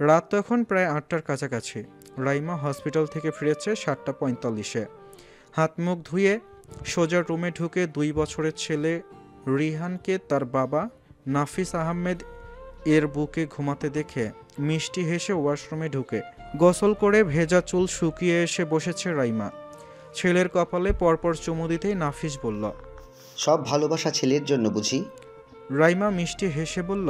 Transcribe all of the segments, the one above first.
রাত তখন প্রায় ৮টার কাছাকাছি। রাইমা হসপিটাল থেকে ফিরেছে ৭টা ৪৫-এ। হাত মুখ ধুয়ে সোজা রুমে ঢুকে ২ বছরের ছেলে রিহানকে তার বাবা নাফিস আহমেদ এর বুকে ঘুমাতে দেখে মিষ্টি হেসে ওয়াশরুমে ঢুকে গোসল করে ভেজা চুল শুকিয়ে এসে বসেছে রাইমা। ছেলের কপালে পরপর চুমু দিতেই নাফিস বলল, সব ভালোবাসা ছেলের জন্য বুঝি? রাইমা মিষ্টি হেসে বলল,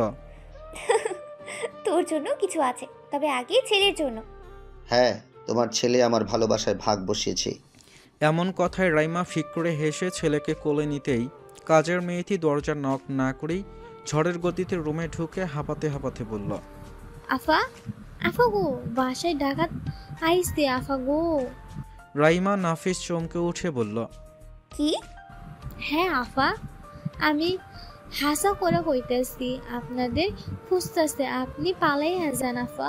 তোর জন্য কিছু আছে, তবে আগে ছেলের জন্য। হ্যাঁ, তোমার ছেলে আমার ভালোবাসায় ভাগ বসিয়েছে। এমন কথায় রাইমা ফিক করে হেসে ছেলেকে কোলে নিতেই কাজের মেয়েটি দরজা নক না করেই ঝড়ের গতিতে রুমে ঢুকে হাঁপাতে হাঁপাতে বলল, আফা, আফা গো, বাসায় ডাকাত আইসতে আফা গো। রাইমা নাফিস চমকে উঠে বলল, কি? হ্যাঁ আফা, আমি হাসা করে কইতেছি, আপনাদের খুঁজতেছে, আপনি পালাই যান আফা।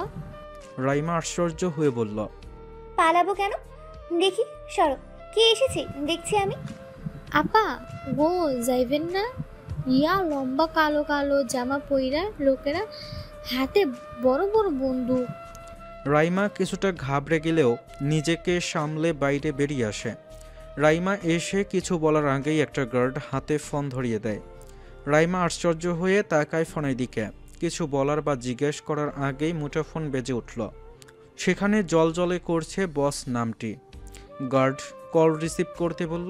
রাইমা আশ্চর্য হয়ে বলল, পালাবো কেন? দেখি, সরো, কে এসেছে দেখছি আমি। আপা গো, যাইবেন না? ইয়া লম্বা কালো কালো জামা পইরা লোকেরা, হাতে বড় বড় বন্দুক। রাইমা কিছুটা ঘাবড়ে গেলেও নিজেকে সামলে বাইরে বেরিয়ে আসে। রাইমা এসে কিছু বলার আগেই একটা গার্ড হাতে ফোন ধরিয়ে দেয়। রাইমা আশ্চর্য হয়ে তাকায় ফোনের দিকে। কিছু বলার বা জিজ্ঞেস করার আগেই মুঠোফোন বেজে উঠল। সেখানে জলজলে করছে বস নামটি। গার্ড কল রিসিভ করতে বলল।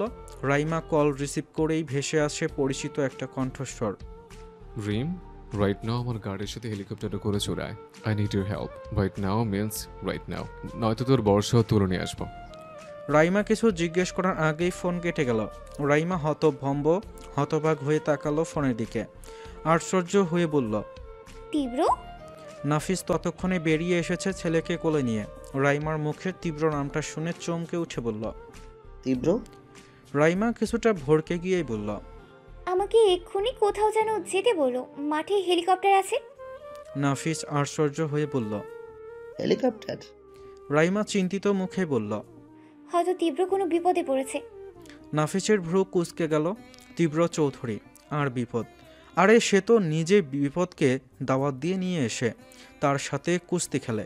রাইমা কল রিসিভ করেই ভেসে আসে পরিচিত একটা কণ্ঠস্বর। রিম, রাইট নাও আমার গার্ডের সাথে হেলিকপ্টারে করে চড়ায়। I need your help right now, means right now, নয়তো তোর বর্ষা তুলে নিয়ে আসবো। রাইমা কিছু জিজ্ঞেস করার আগেই ফোন কেটে গেল। রাইমা হতবাক হয়ে তাকালো ফোনের দিকে, আশ্চর্য হয়ে বলল, তীব্র? নাফিস ততক্ষণে বেরিয়ে এসেছে ছেলেকে কোলে নিয়ে। রাইমার মুখে তীব্র নামটা শুনে চমকে উঠে বলল, তীব্র? রাইমা কিছুটা ভড়কে গিয়েই বলল, আমাকে এক্ষুনি কোথাও যেন যেতে বলো, মাঠে হেলিকপ্টার আছে। নাফিস আশ্চর্য হয়ে বলল, হেলিকপ্টার? রাইমা চিন্তিত মুখে বলল, হয়তো তীব্র কোনো বিপদে পড়েছে। নাফিসের ভ্রু কুঁচকে গেল। তীব্র চৌধুরী আর বিপদ? আরে সে তো নিজে বিপদকে দাওয়াত দিয়ে নিয়ে এসে তার সাথে কুস্তি খেলে।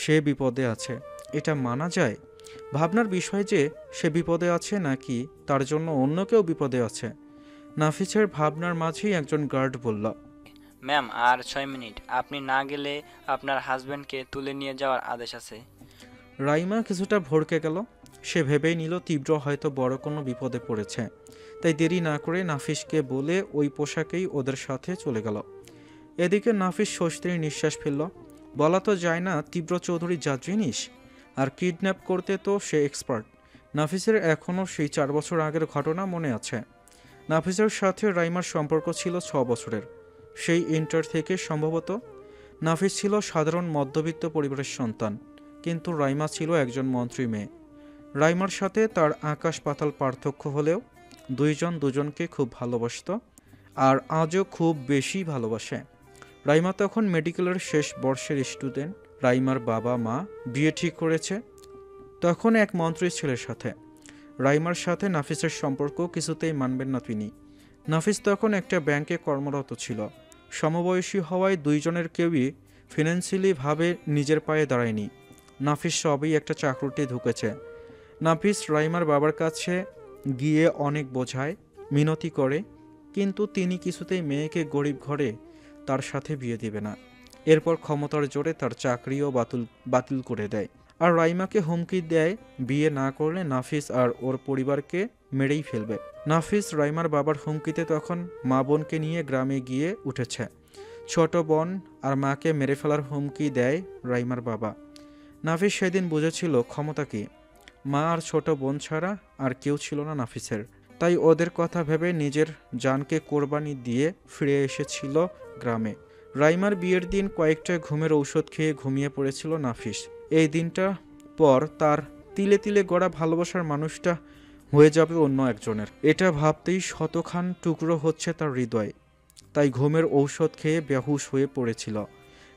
সে বিপদে আছে, এটা মানা যায়? ভাবনার বিষয় যে সে বিপদে আছে নাকি তার জন্য অন্য কেউ বিপদে আছে। নাফিসের ভাবনার মাঝেই একজন গার্ড বলল, ম্যাম, আর 6 মিনিট, আপনি না গেলে আপনার হাজব্যান্ডকে তুলে নিয়ে যাওয়ার আদেশ আছে। রাইমা কিছুটা ভড়কে গেল। সে ভেবেই নিল তীব্র হয়তো বড় কোনো বিপদে পড়েছে, তাই দেরি না করে নাফিসকে বলে ওই পোশাকেই ওদের সাথে চলে গেল। এদিকে নাফিস স্বস্তির নিঃশ্বাস ফেলল। বলা তো যায় না তীব্র চৌধুরী যা জিনিস, আর কিডন্যাপ করতে তো সে এক্সপার্ট। নাফিসের এখনও সেই 4 বছর আগের ঘটনা মনে আছে। নাফিসের সাথে রাইমার সম্পর্ক ছিল 6 বছরের। সেই ইন্টার থেকে সম্ভবত। নাফিস ছিল সাধারণ মধ্যবিত্ত পরিবারের সন্তান, কিন্তু রাইমা ছিল একজন মন্ত্রী মেয়ে। রাইমার সাথে তার আকাশ পাতাল পার্থক্য হলেও দুইজন দুজনকে খুব ভালোবাসত, আর আজও খুব বেশি ভালোবাসে। রাইমা তখন মেডিকেলের শেষ বর্ষের স্টুডেন্ট। রাইমার বাবা মা বিয়ে ঠিক করেছে তখন এক মন্ত্রীর ছেলের সাথে। রাইমার সাথে নাফিসের সম্পর্ক কিছুতেই মানবেন না তিনি। নাফিস তখন একটা ব্যাংকে কর্মরত ছিল। সমবয়সী হওয়ায় দুইজনের কেউই ফিনান্সিয়ালি ভাবে নিজের পায়ে দাঁড়ায়নি। নাফিস সবই একটা চাকরিতে ঢুকেছে। নাফিস রাইমার বাবার কাছে গিয়ে অনেক বোঝায়, মিনতি করে, কিন্তু তিনি কিছুতেই মেয়েকে গরিব ঘরে তার সাথে বিয়ে দিবে না। এরপর ক্ষমতার জোরে তার চাকরিও বাতিল করে দেয়, আর রাইমাকে হুমকি দেয় বিয়ে না করলে নাফিস আর ওর পরিবারকে মেরেই ফেলবে। নাফিস রাইমার বাবার হুমকিতে তখন মা বোনকে নিয়ে গ্রামে গিয়ে উঠেছে। ছোট বোন আর মাকে মেরে ফেলার হুমকি দেয় রাইমার বাবা। নাফিস সেদিন বুঝেছিল ক্ষমতা কি। মা আর ছোট বোন ছাড়া আর কেউ ছিল না নাফিসের। তাই ওদের কথা ভেবে নিজের জানকে কোরবানি দিয়ে ফিরে এসেছিল গ্রামে। রাইমার বিয়ের দিন কয়েকটা ঘুমের ঔষধ খেয়ে ঘুমিয়ে পড়েছিল নাফিস। এই দিনটা পর তার তিলে তিলে গড়া ভালোবাসার মানুষটা হয়ে যাবে অন্য একজনের, এটা ভাবতেই শতখান টুকরো হচ্ছে তার হৃদয়। তাই ঘুমের ঔষধ খেয়ে বেহুশ হয়ে পড়েছিল।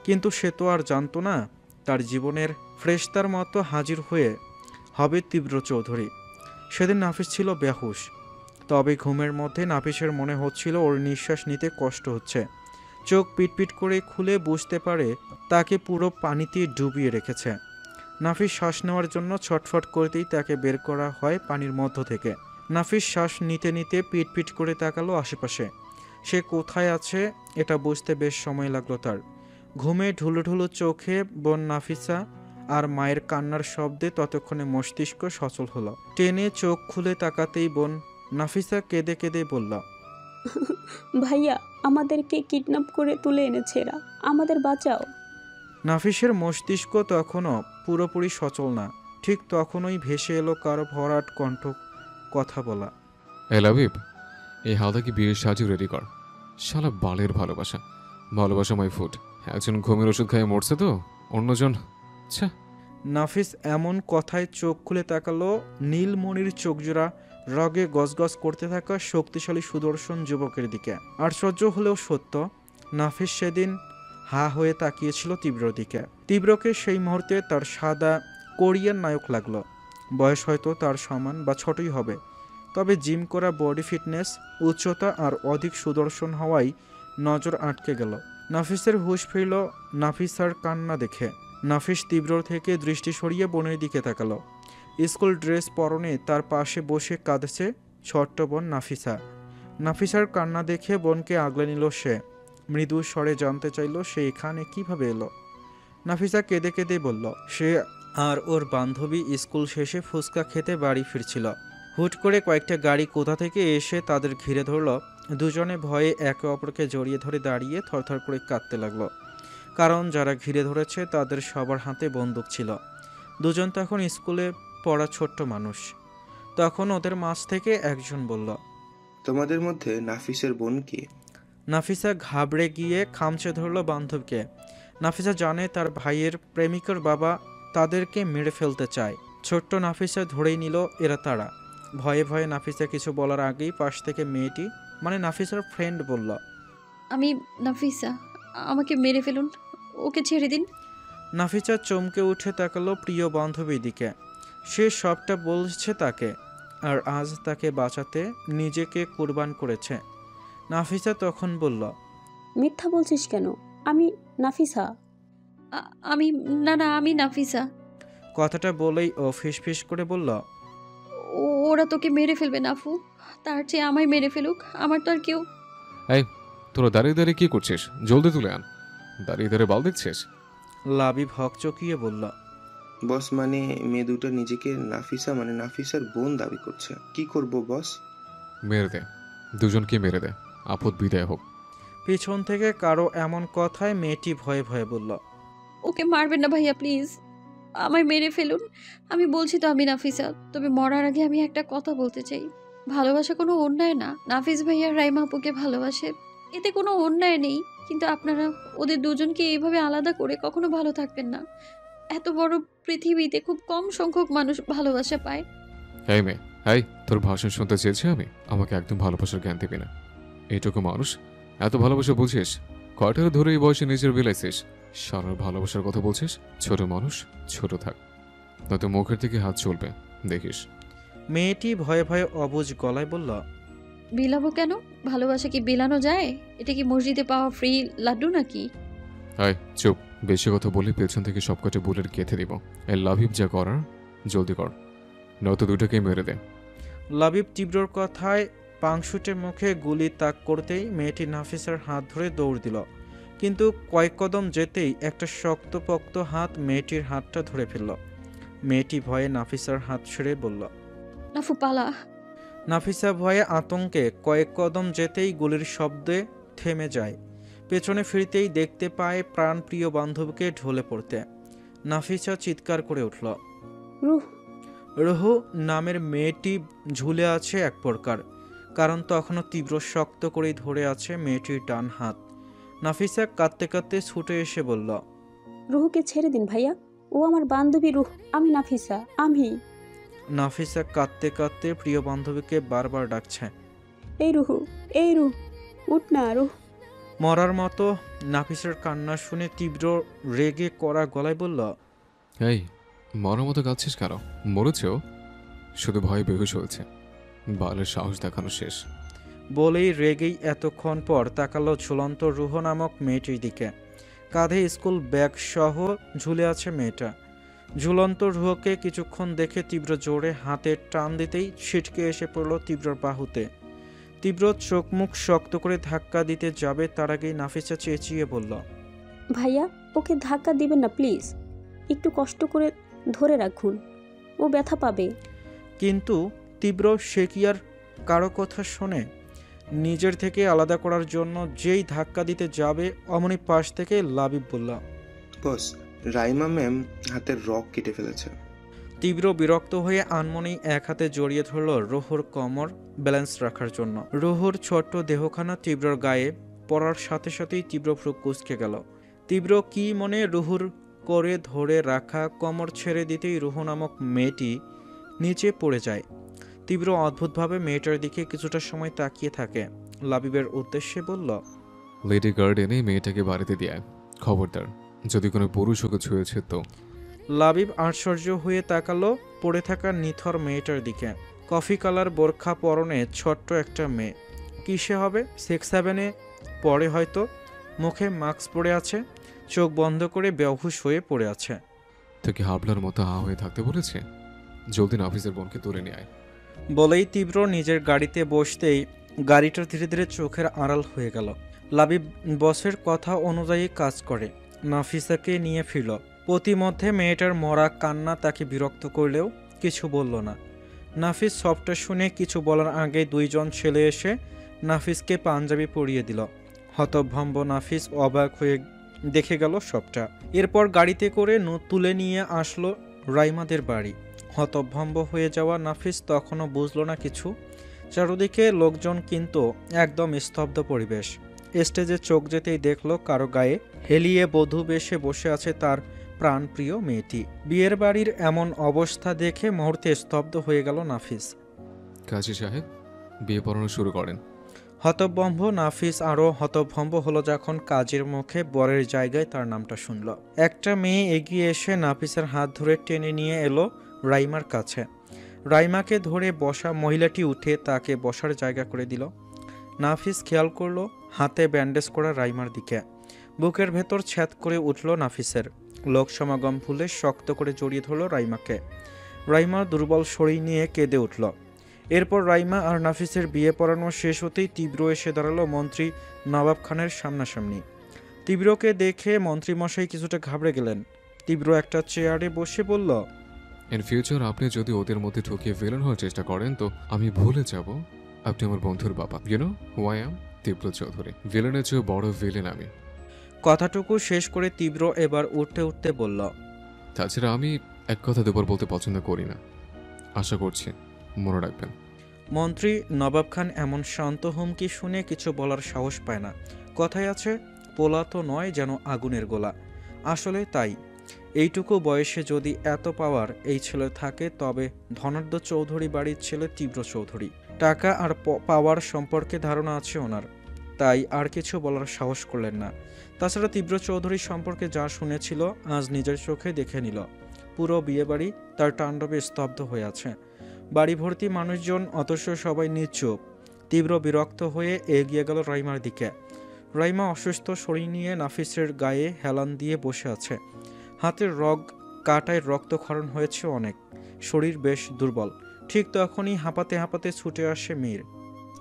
কিন্তু সে তো আর জানতো না তার জীবনের ফ্রেশতার মতো হাজির হয়ে হবে তীব্র চৌধুরী। সেদিন নাফিস ছিল বেহুশ। তবে ঘুমের মধ্যে নাফিসের মনে হচ্ছিল ওর নিঃশ্বাস নিতে কষ্ট হচ্ছে। চোখ পিটপিট করে খুলে বুঝতে পারে তাকে পুরো পানিতে ডুবিয়ে রেখেছে। নাফিস শ্বাস নেওয়ার জন্য ছটফট করতেই তাকে বের করা হয় পানির মধ্য থেকে। নাফিস শ্বাস নিতে নিতে পিটপিট করে তাকালো আশেপাশে। সে কোথায় আছে এটা বুঝতে বেশ সময় লাগলো তার। ঘুমে ঢুলুঢুলু চোখে বোন নাফিসা আর মায়ের কান্নার শব্দে ততক্ষণে মস্তিষ্ক সচল হলো। টেনে চোখ খুলে তাকাতেই বোন নাফিসা কেঁদে কেঁদে বলল, ভাইয়া, আমাদেরকে কিডন্যাপ করে তুলে এনেছে এরা, আমাদের বাঁচাও। নাফিসের মস্তিষ্ক তখনও পুরোপুরি সচল না। ঠিক তখনই ভেসে এলো কারো ভরাট কণ্ঠ কথা বলা। লাবিব, এই হালদাকে বিয়ের সাহায্য রেডি কর। শালা বালের ভালোবাসা, ভালোবাসা মাই ফুড। একজন ঘুমের ওষুধ খাইয়ে মরছে তো অন্যজন। আচ্ছা, নাফিস এমন কথায় চোখ খুলে তাকালো নীলমণির চোখজোড়া রগে গজগজ করতে থাকা শক্তিশালী সুদর্শন যুবকের দিকে। আশ্চর্য হলেও সত্য, নাফিস সেদিন হা হয়ে তাকিয়েছিল তীব্রর দিকে। তীব্রকে সেই মুহূর্তে তার সাদা কোরিয়ান নায়ক লাগলো। বয়স হয়তো তার সমান বা ছোটই হবে, তবে জিম করা বডি ফিটনেস, উচ্চতা আর অধিক সুদর্শন হওয়ায় নজর আটকে গেল। নাফিসের হুঁশ ফিরল নাফিসার কান্না দেখে। নাফিস তীব্রর থেকে দৃষ্টি সরিয়ে বোনের দিকে তাকালো। স্কুল ড্রেস পরনে তার পাশে বসে কাঁদছে ছোট্ট বোন নাফিসা। নাফিসার কান্না দেখে বোনকে আগলে নিল সে। মৃদু স্বরে জানতে চাইল সে এখানে কিভাবে এলো। নাফিসা কেঁদে কেঁদে বলল সে আর ওর বান্ধবী স্কুল শেষে ফুচকা খেতে বাড়ি ফিরছিল। হুট করে কয়েকটা গাড়ি কোথা থেকে এসে তাদের ঘিরে ধরল। দুজনে ভয়ে একে অপরকে জড়িয়ে ধরে দাঁড়িয়ে থরথর করে কাঁদতে লাগলো, কারণ যারা ঘিরে ধরেছে তাদের সবার হাতে বন্দুক ছিল। দুজন তখন স্কুলে পড়া ছোট্ট মানুষ। তখন ওদের মাঝ থেকে একজন বলল, তোমাদের মধ্যে নাফিসের বোন কি? নাফিসা ঘাবড়ে গিয়ে খামচে ধরল বান্ধবকে। নাফিসা জানে তার ভাইয়ের প্রেমিকার বাবা তাদেরকে মেরে ফেলতে চায়। ছোট্ট নাফিসা ধরেই নিল এরা তারা। ভয়ে ভয়ে নাফিসা কিছু বলার আগেই পাশ থেকে মেয়েটি, মানে নাফিসার ফ্রেন্ড, বলল, আমি নাফিসা, আমাকে মেরে ফেলুন, ওকে ছেড়ে দিন। নাফিসা চমকে উঠে তাকালো প্রিয় বান্ধবীর দিকে। সে সবটা বলছে তাকে, আর আজ তাকে বাঁচাতে নিজেকে কুরবান করেছে। নাফিসা তখন বলল, মিথ্যা বলছিস কেন? আমি নাফিসা। আমি না, আমি নাফিসা। কথাটা বলেই ও ফিসফিস করে বলল, ওরা তোকে মেরে ফেলবে নাফু, তার চেয়ে আমায় মেরে ফেলুক, আমার তো আর কেউ। এই তোরা দাঁড়িয়ে দাঁড়িয়ে কি করছিস? জলদি তুলে আন। দাঁড়িয়ে দাঁড়িয়ে বাল দেখছিস? লাবিব হকচকিয়ে বলল, বস, মানে মেয়ে দুটো নিজেকে নাফিসা মানে নাফিসার বোন দাবি করছে, কি করব বস? মেরে দে, দুজনকে মেরে দে, আপদ বিদায় হোক। পিছন থেকে কারো এমন কথায় মেয়েটি ভয়ে ভয়ে বলল, ওকে মারবেন না ভাইয়া, প্লিজ আমায় মেরে ফেলুন। আমি বলছি তো আমি নাফিসা, তবে মরার আগে আমি একটা কথা বলতে চাই। ভালোবাসা কোনো অন্যায় না। নাফিস ভাইয়া রাইমা আপুকে ভালোবাসে, এতে কোনো অন্যায় নেই, কিন্তু আপনারা ওদের দুজনকে এইভাবে আলাদা করে কখনো ভালো থাকবেন না। এত বড় পৃথিবীতে খুব কম সংখ্যক মানুষ ভালোবাসা পায়। এই মেয়ে, এই তোর ভাষণ শুনতে চেয়েছি আমি, আমাকে একদম ভালোবাসার জ্ঞান দিবি না। এইটুকু মানুষ এত ভালোবাসা বুঝিস? কয়টার ধরে এই বয়সে নিজের বিলাইছিস? সারার ভালোবাসার কথা বলছিস? ছোট মানুষ ছোট থাক, নয়তো মুখের দিকে হাত চলবে দেখিস। মেয়েটি ভয়ে ভয়ে অবুঝ গলায় বলল, বিলাবো কেন? ভালোবাসা কি বিলানো যায়? এটা কি মসজিদে পাওয়া ফ্রি লাড্ডু নাকি? হাই চুপ, বেশি কথা বলে পেছন থেকে সবকটা বুলেট গেঁথে দিব। এই লাভিব যা করার জলদি কর, নয়তো দুটাকেই মেরে দে। লাবিব তীব্রর কথায় পাংশুটে মুখে গুলি তাক করতেই মেয়েটি নাফিসার হাত ধরে দৌড় দিল। কিন্তু কয়েক কদম যেতেই একটা শক্তপোক্ত হাত মেয়েটির হাতটা ধরে ফেলল। মেয়েটি ভয়ে নাফিসার হাত ছেড়ে বলল, নাফু পালা। নাফিসা ভয়ে আতঙ্কে কয়েক কদম যেতেই গুলির শব্দে থেমে যায়। পেছনে ফিরতেই দেখতে পায় প্রাণপ্রিয় বান্ধবীকে ঢলে পড়তে। নাফিসা চিৎকার করে উঠল। রুহ। রুহু নামের মেয়েটি ঝুলে আছে এক প্রকার, কারণ তখনও তীব্র শক্ত করেই ধরে আছে মেয়েটির ডান হাত। নাফিসা কাঁদতে কাঁদতে ছুটে এসে বলল, রুহুকে ছেড়ে দিন ভাইয়া, ও আমার বান্ধবী রুহ, আমি নাফিসা, আমি। নাফিসা কাঁদতে কাঁদতে প্রিয় বান্ধবীকে বারবার ডাকছে, এই রুহু, এই রুহ, উঠ না রুহ। মরার মতো নাফিসার কান্না শুনে তীব্র রেগে কড়া গলায় বলল, এই মরার মতো কাঁদছিস কেন? মরেছেও, শুধু ভয়ে বেহুশ হয়েছে। বালের সাহস দেখানো শেষ। বলেই রেগেই এতক্ষণ পর তাকালো ঝুলন্ত রুহ নামক মেয়েটির দিকে। কাঁধে স্কুল ব্যাগ সহ ঝুলে আছে মেয়েটা। ঝুলন্ত রুহকে কিছুক্ষণ দেখে তীব্র জোরে হাতে টান দিতেই ছিটকে এসে পড়ল তীব্রর বাহুতে। তীব্র চোখ মুখ শক্ত করে ধাক্কা দিতে যাবে তার আগেই নাফিসা চেঁচিয়ে বলল, ভাইয়া ওকে ধাক্কা দিবেন না প্লিজ, একটু কষ্ট করে ধরে রাখুন, ও ব্যথা পাবে। কিন্তু তীব্র সে কি আর কারো কথা শোনে? নিজের থেকে আলাদা করার জন্য যেই ধাক্কা দিতে যাবে অমনি পাশ থেকে লাবিব বলল, বস, রাইমা ম্যাম হাতের রক কেটে ফেলেছে। তীব্র বিরক্ত হয়ে আনমনেই এক হাতে জড়িয়ে ধরল রুহুর কোমর ব্যালেন্স রাখার জন্য। রুহুর ছোট্ট দেহখানা তীব্রর গায়ে পড়ার সাথে সাথেই তীব্র ভ্রু কুঁচকে গেল। তীব্র কি মনে রুহুর করে ধরে রাখা কোমর ছেড়ে দিতেই রুহু নামক মেয়েটি নিচে পড়ে যায়। তীব্র অদ্ভুতভাবে মেয়েটার দিকে কিছুটা সময় তাকিয়ে থাকে। লাবিবের উদ্দেশ্যে বলল, লেডি গার্ড এনে মেয়েটাকে বাড়িতে দিয়ে আয়। খবরদার যদি কোনো পুরুষ ওকে ছুঁয়েছে তো। লাবিব আশ্চর্য হয়ে তাকালো পড়ে থাকা নিথর মেয়েটার দিকে। কফি কালার বোরখা পরনে ছোট্ট একটা মেয়ে। কিসে হবে? 6-7-এ পড়ে হয়তো। মুখে মাস্ক পরে আছে, চোখ বন্ধ করে বেহুশ হয়ে পড়ে আছে। তোকে হাবলার মতো হা হয়ে থাকতে বলেছে? জলদি নাফিসের বোনকে তুলে নিয়ে আয়। বলেই তীব্র নিজের গাড়িতে বসতেই গাড়িটা ধীরে ধীরে চোখের আড়াল হয়ে গেল। লাবিব বসের কথা অনুযায়ী কাজ করে নাফিসাকে নিয়ে ফিরল। প্রতিমধ্যে মেয়েটার মরা কান্না তাকে বিরক্ত করলেও কিছু বলল না। নাফিস সবটা শুনে কিছু বলার আগে দুইজন ছেলে এসে নাফিসকে পাঞ্জাবি পরিয়ে দিল। হতভম্ব নাফিস অবাক হয়ে দেখে গেল সবটা। এরপর গাড়িতে করে তুলে নিয়ে আসলো রাইমাদের বাড়ি। হতভম্ব হয়ে যাওয়া নাফিস তখনও বুঝল না কিছু। চারদিকে লোকজন কিন্তু একদম স্তব্ধ পরিবেশ। স্টেজে চোখ যেতেই দেখলো কারো গায়ে হেলিয়ে বধূ বেশে বসে আছে তার প্রাণপ্রিয় মেয়েটি। বিয়ের বাড়ির এমন অবস্থা দেখে মুহূর্তে স্তব্ধ হয়ে গেল নাফিস। কাজী সাহেব বিয়ে পড়ানো শুরু করেন। হতভম্ব নাফিস আরও হতভম্ব হলো যখন কাজের মুখে বরের জায়গায় তার নামটা শুনল। একটা মেয়ে এগিয়ে এসে নাফিসের হাত ধরে টেনে নিয়ে এলো রাইমার কাছে। রাইমাকে ধরে বসা মহিলাটি উঠে তাকে বসার জায়গা করে দিল। নাফিস খেয়াল করলো হাতে ব্যান্ডেজ করা রাইমার দিকে। বুকের ভেতর ছ্যাদ করে উঠল নাফিসের। লোক সমাগম ভুলে শক্ত করে জড়িয়ে ধরল রাইমাকে। রাইমা দুর্বল শরীর নিয়ে কেঁদে উঠল। এরপর রাইমা আর নাফিসের বিয়ে পড়ানো শেষ হতেই তীব্র এসে দাঁড়ালো মন্ত্রী নবাব খানের সামনাসামনি। তীব্রকে দেখে মন্ত্রীমশাই কিছুটা ঘাবড়ে গেলেন। তীব্র একটা চেয়ারে বসে বলল, ইন ফিউচার আপনি যদি ওদের মধ্যে ঢুকিয়ে ভিলেন হওয়ার চেষ্টা করেন তো আমি ভুলে যাব আপনি আমার বন্ধুর বাবা। You know who I am? Tibro Chowdhury. ভিলেনের চেয়ে বড় ভিলেন আমি। কথাটুকু শেষ করে তীব্র এবার উঠতে উঠতে বলল, তাছাড়া আমি এক কথা দুবার বলতে পছন্দ করি না। আশা করছি মনে রাখবেন। মন্ত্রী নবাব খান এমন শান্ত হুমকি শুনে কিছু বলার সাহস পায় না। কথায় আছে, পোলা তো নয় যেন আগুনের গোলা। আসলে তাই। এইটুকু বয়সে যদি এত পাওয়ার এই ছেলে থাকে তবে ধনাঢ্য চৌধুরী বাড়ির ছেলে তীব্র চৌধুরী। টাকা আর পাওয়ার সম্পর্কে ধারণা আছে ওনার, তাই আর কিছু বলার সাহস করলেন না। তাছাড়া তীব্র চৌধুরী সম্পর্কে যা শুনেছিল আজ নিজের চোখে দেখে নিল। পুরো বিয়েবাড়ি তার তাণ্ডবে স্তব্ধ হয়ে আছে। বাড়ি ভর্তি মানুষজন, অথচ সবাই নিশ্চুপ। তীব্র বিরক্ত হয়ে এগিয়ে গেল রাইমার দিকে। রাইমা অসুস্থ শরীর নিয়ে নাফিসের গায়ে হেলান দিয়ে বসে আছে। হাতের কাটায় রক্তক্ষরণ হয়েছে অনেক, শরীর বেশ দুর্বল। ঠিক তখনই হাঁপাতে হাঁপাতে ছুটে আসে মীর।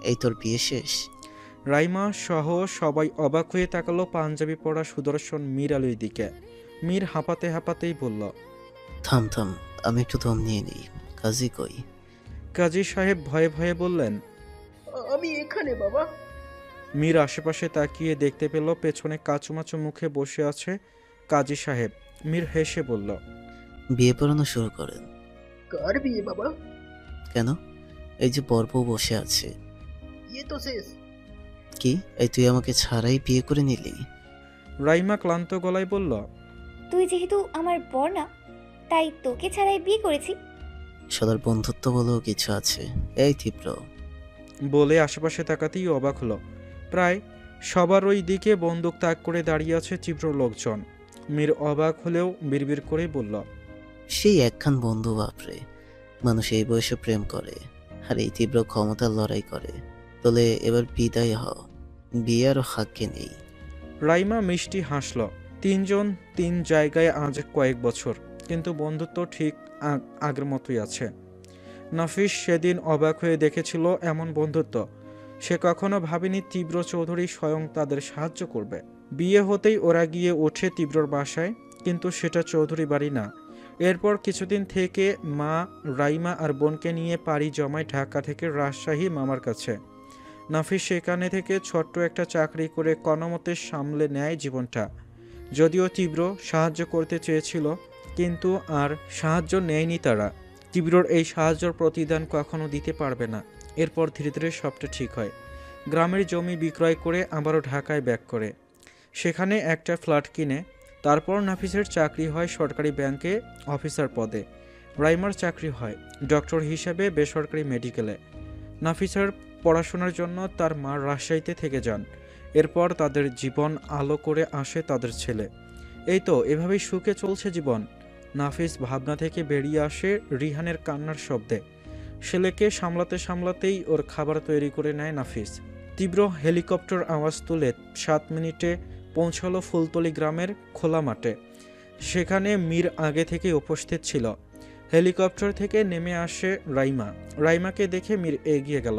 এই তোর বিয়ে শেষ? রাইমা সহ সবাই অবাক হয়ে তাকালো পাঞ্জাবি পরা সুদর্শন মীর আলীর দিকে। মীর হাঁপাতে হাঁপাতেই বলল, থাম থাম, আমি একটু দম নিয়ে নিই। কাজী কই? কাজী সাহেব ভয়ে ভয়ে বললেন, আমি এখানে বাবা। মীর আশেপাশে তাকিয়ে দেখতে পেল পেছনে কাচুমাচু মুখে বসে আছে কাজী সাহেব। মীর হেসে বলল, বিয়ে পড়ানো শুরু করেন। কার বিয়ে বাবা? কেন? এই যে বরবউ বসে আছে। বিয়ে তো শেষ। কি এই তুই আমাকে ছাড়াই বিয়ে করে নিলি? রাইমা ক্লান্ত গলায় বলল, তুই যেহেতু আমার বর না, তাই তোকে ছাড়াই বিয়ে করেছি। সদার বন্ধুত্ব বলেও কিছু আছে। এই তীব্র বলে আশেপাশে তাকাতেই অবাক হলো। প্রায় সবার ওই দিকে বন্দুক তাক করে দাঁড়িয়ে আছে তীব্র লোকজন। মীর অবাক হলেও বিড়বিড় করে বলল, সেই একখান বন্ধু বাপরে, মানুষ এই বয়সে প্রেম করে, আর এই তীব্র ক্ষমতার লড়াই করে। তলে এবার বিদায় হও, বিয়ে আর হাক্কে নেই। রাইমা মিষ্টি হাসল। তিনজন তিন জায়গায় আজ কয়েক বছর, কিন্তু বন্ধুত্ব ঠিক আগের মতোই আছে। নাফিস সেদিন অবাক হয়ে দেখেছিল এমন বন্ধুত্ব। সে কখনো ভাবেনি তীব্র চৌধুরী স্বয়ং তাদের সাহায্য করবে। বিয়ে হতেই ওরা গিয়ে ওঠে তীব্রর বাসায়, কিন্তু সেটা চৌধুরী বাড়ি না। এরপর কিছুদিন থেকে মা রাইমা আর বোনকে নিয়ে পাড়ি জমায় ঢাকা থেকে রাজশাহী মামার কাছে। নাফিস সেখানে থেকে ছোট্ট একটা চাকরি করে কোনোমতে সামলে নেয় জীবনটা। যদিও তীব্র সাহায্য করতে চেয়েছিল, কিন্তু আর সাহায্য নেয়নি তারা। তীব্রর এই সাহায্যর প্রতিদান কখনো দিতে পারবে না। এরপর ধীরে ধীরে সবটা ঠিক হয়। গ্রামের জমি বিক্রয় করে আবারও ঢাকায় ব্যাক করে, সেখানে একটা ফ্ল্যাট কিনে। তারপর নাফিসের চাকরি হয় সরকারি ব্যাংকে অফিসার পদে। রাইমার চাকরি হয় ডক্টর হিসেবে বেসরকারি মেডিকেলে। নাফিসের পড়াশোনার জন্য তার মা রাজশাহীতে থেকে যান। এরপর তাদের জীবন আলো করে আসে তাদের ছেলে। এই তো এভাবেই সুখে চলছে জীবন। নাফিস ভাবনা থেকে বেরিয়ে আসে রিহানের কান্নার শব্দে। ছেলেকে সামলাতে সামলাতেই ওর খাবার তৈরি করে নেয় নাফিস। তীব্র হেলিকপ্টার আওয়াজ তুলে 7 মিনিটে পৌঁছালো ফুলতলি গ্রামের খোলা মাঠে। সেখানে মীর আগে থেকে উপস্থিত ছিল। হেলিকপ্টার থেকে নেমে আসে রাইমা। রাইমাকে দেখে মীর এগিয়ে গেল।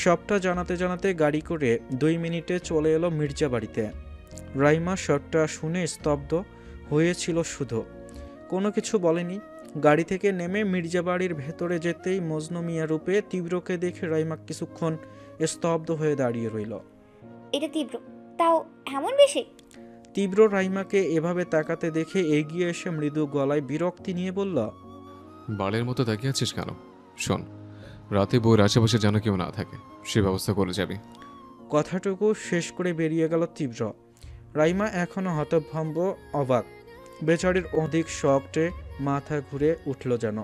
সবটা জানাতে জানাতে গাড়ি করে 2 মিনিটে চলে এলো মির্জা বাড়িতে। রাইমা সবটা শুনে স্তব্ধ হয়েছিল, শুধু কোনো কিছু বলেনি। গাড়ি থেকে নেমে মির্জা বাড়ির ভেতরে যেতেই মজনু মিয়া রূপে তীব্রকে দেখে রাইমা কিছুক্ষণ স্তব্ধ হয়ে দাঁড়িয়ে রইল। এটা তীব্র, তাও এমন বেশি? তীব্র রাইমাকে এভাবে তাকাতে দেখে এগিয়ে এসে মৃদু গলায় বিরক্তি নিয়ে বলল, বালের মতো তাকিয়ে আছিস কেন? শোন, রাতে বউয়ের আশেপাশে যেন কেউ না থাকে, সে ব্যবস্থা করে যাবি। কথাটুকু শেষ করে বেরিয়ে গেল তীব্র। রাইমা এখনো হতভম্ব, অবাক। বেচারির অধিক শকটে মাথা ঘুরে উঠল যেন।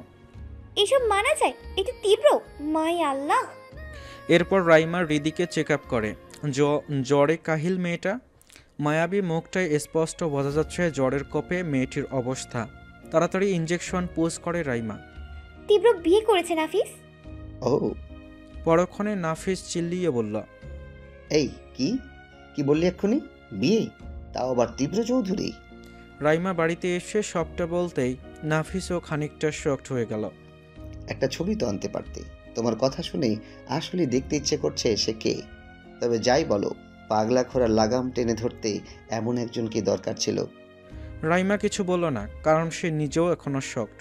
এসব মানা যায়? এটা তীব্র? মাই আল্লাহ! এরপর রাইমা হৃদিকে চেক আপ করে। জ্বরে কাহিল মেয়েটা। মায়াবী মুখটায় স্পষ্ট বোঝা যাচ্ছে জ্বরের কোপে মেয়েটির অবস্থা। তাড়াতাড়ি ইঞ্জেকশন পুশ করে রাইমা। তীব্র বিয়ে করেছে নাফিস? ও, পরক্ষণে নাফিস চিল্লিয়ে বলল, এই কি বললি এক্ষুনি? বিয়ে? তাও আবার তীব্র চৌধুরী? রাইমা বাড়িতে এসে সবটা বলতেই নাফিসও খানিকটা শকড হয়ে গেল। একটা ছবি তো আনতে পারতে। তোমার কথা শুনেই আসলে দেখতে ইচ্ছে করছে সে কে। তবে যাই বলো, পাগলা খোরার লাগাম টেনে ধরতে এমন একজনকে দরকার ছিল। রাইমা কিছু বলল না, কারণ সে নিজেও এখনো শকড।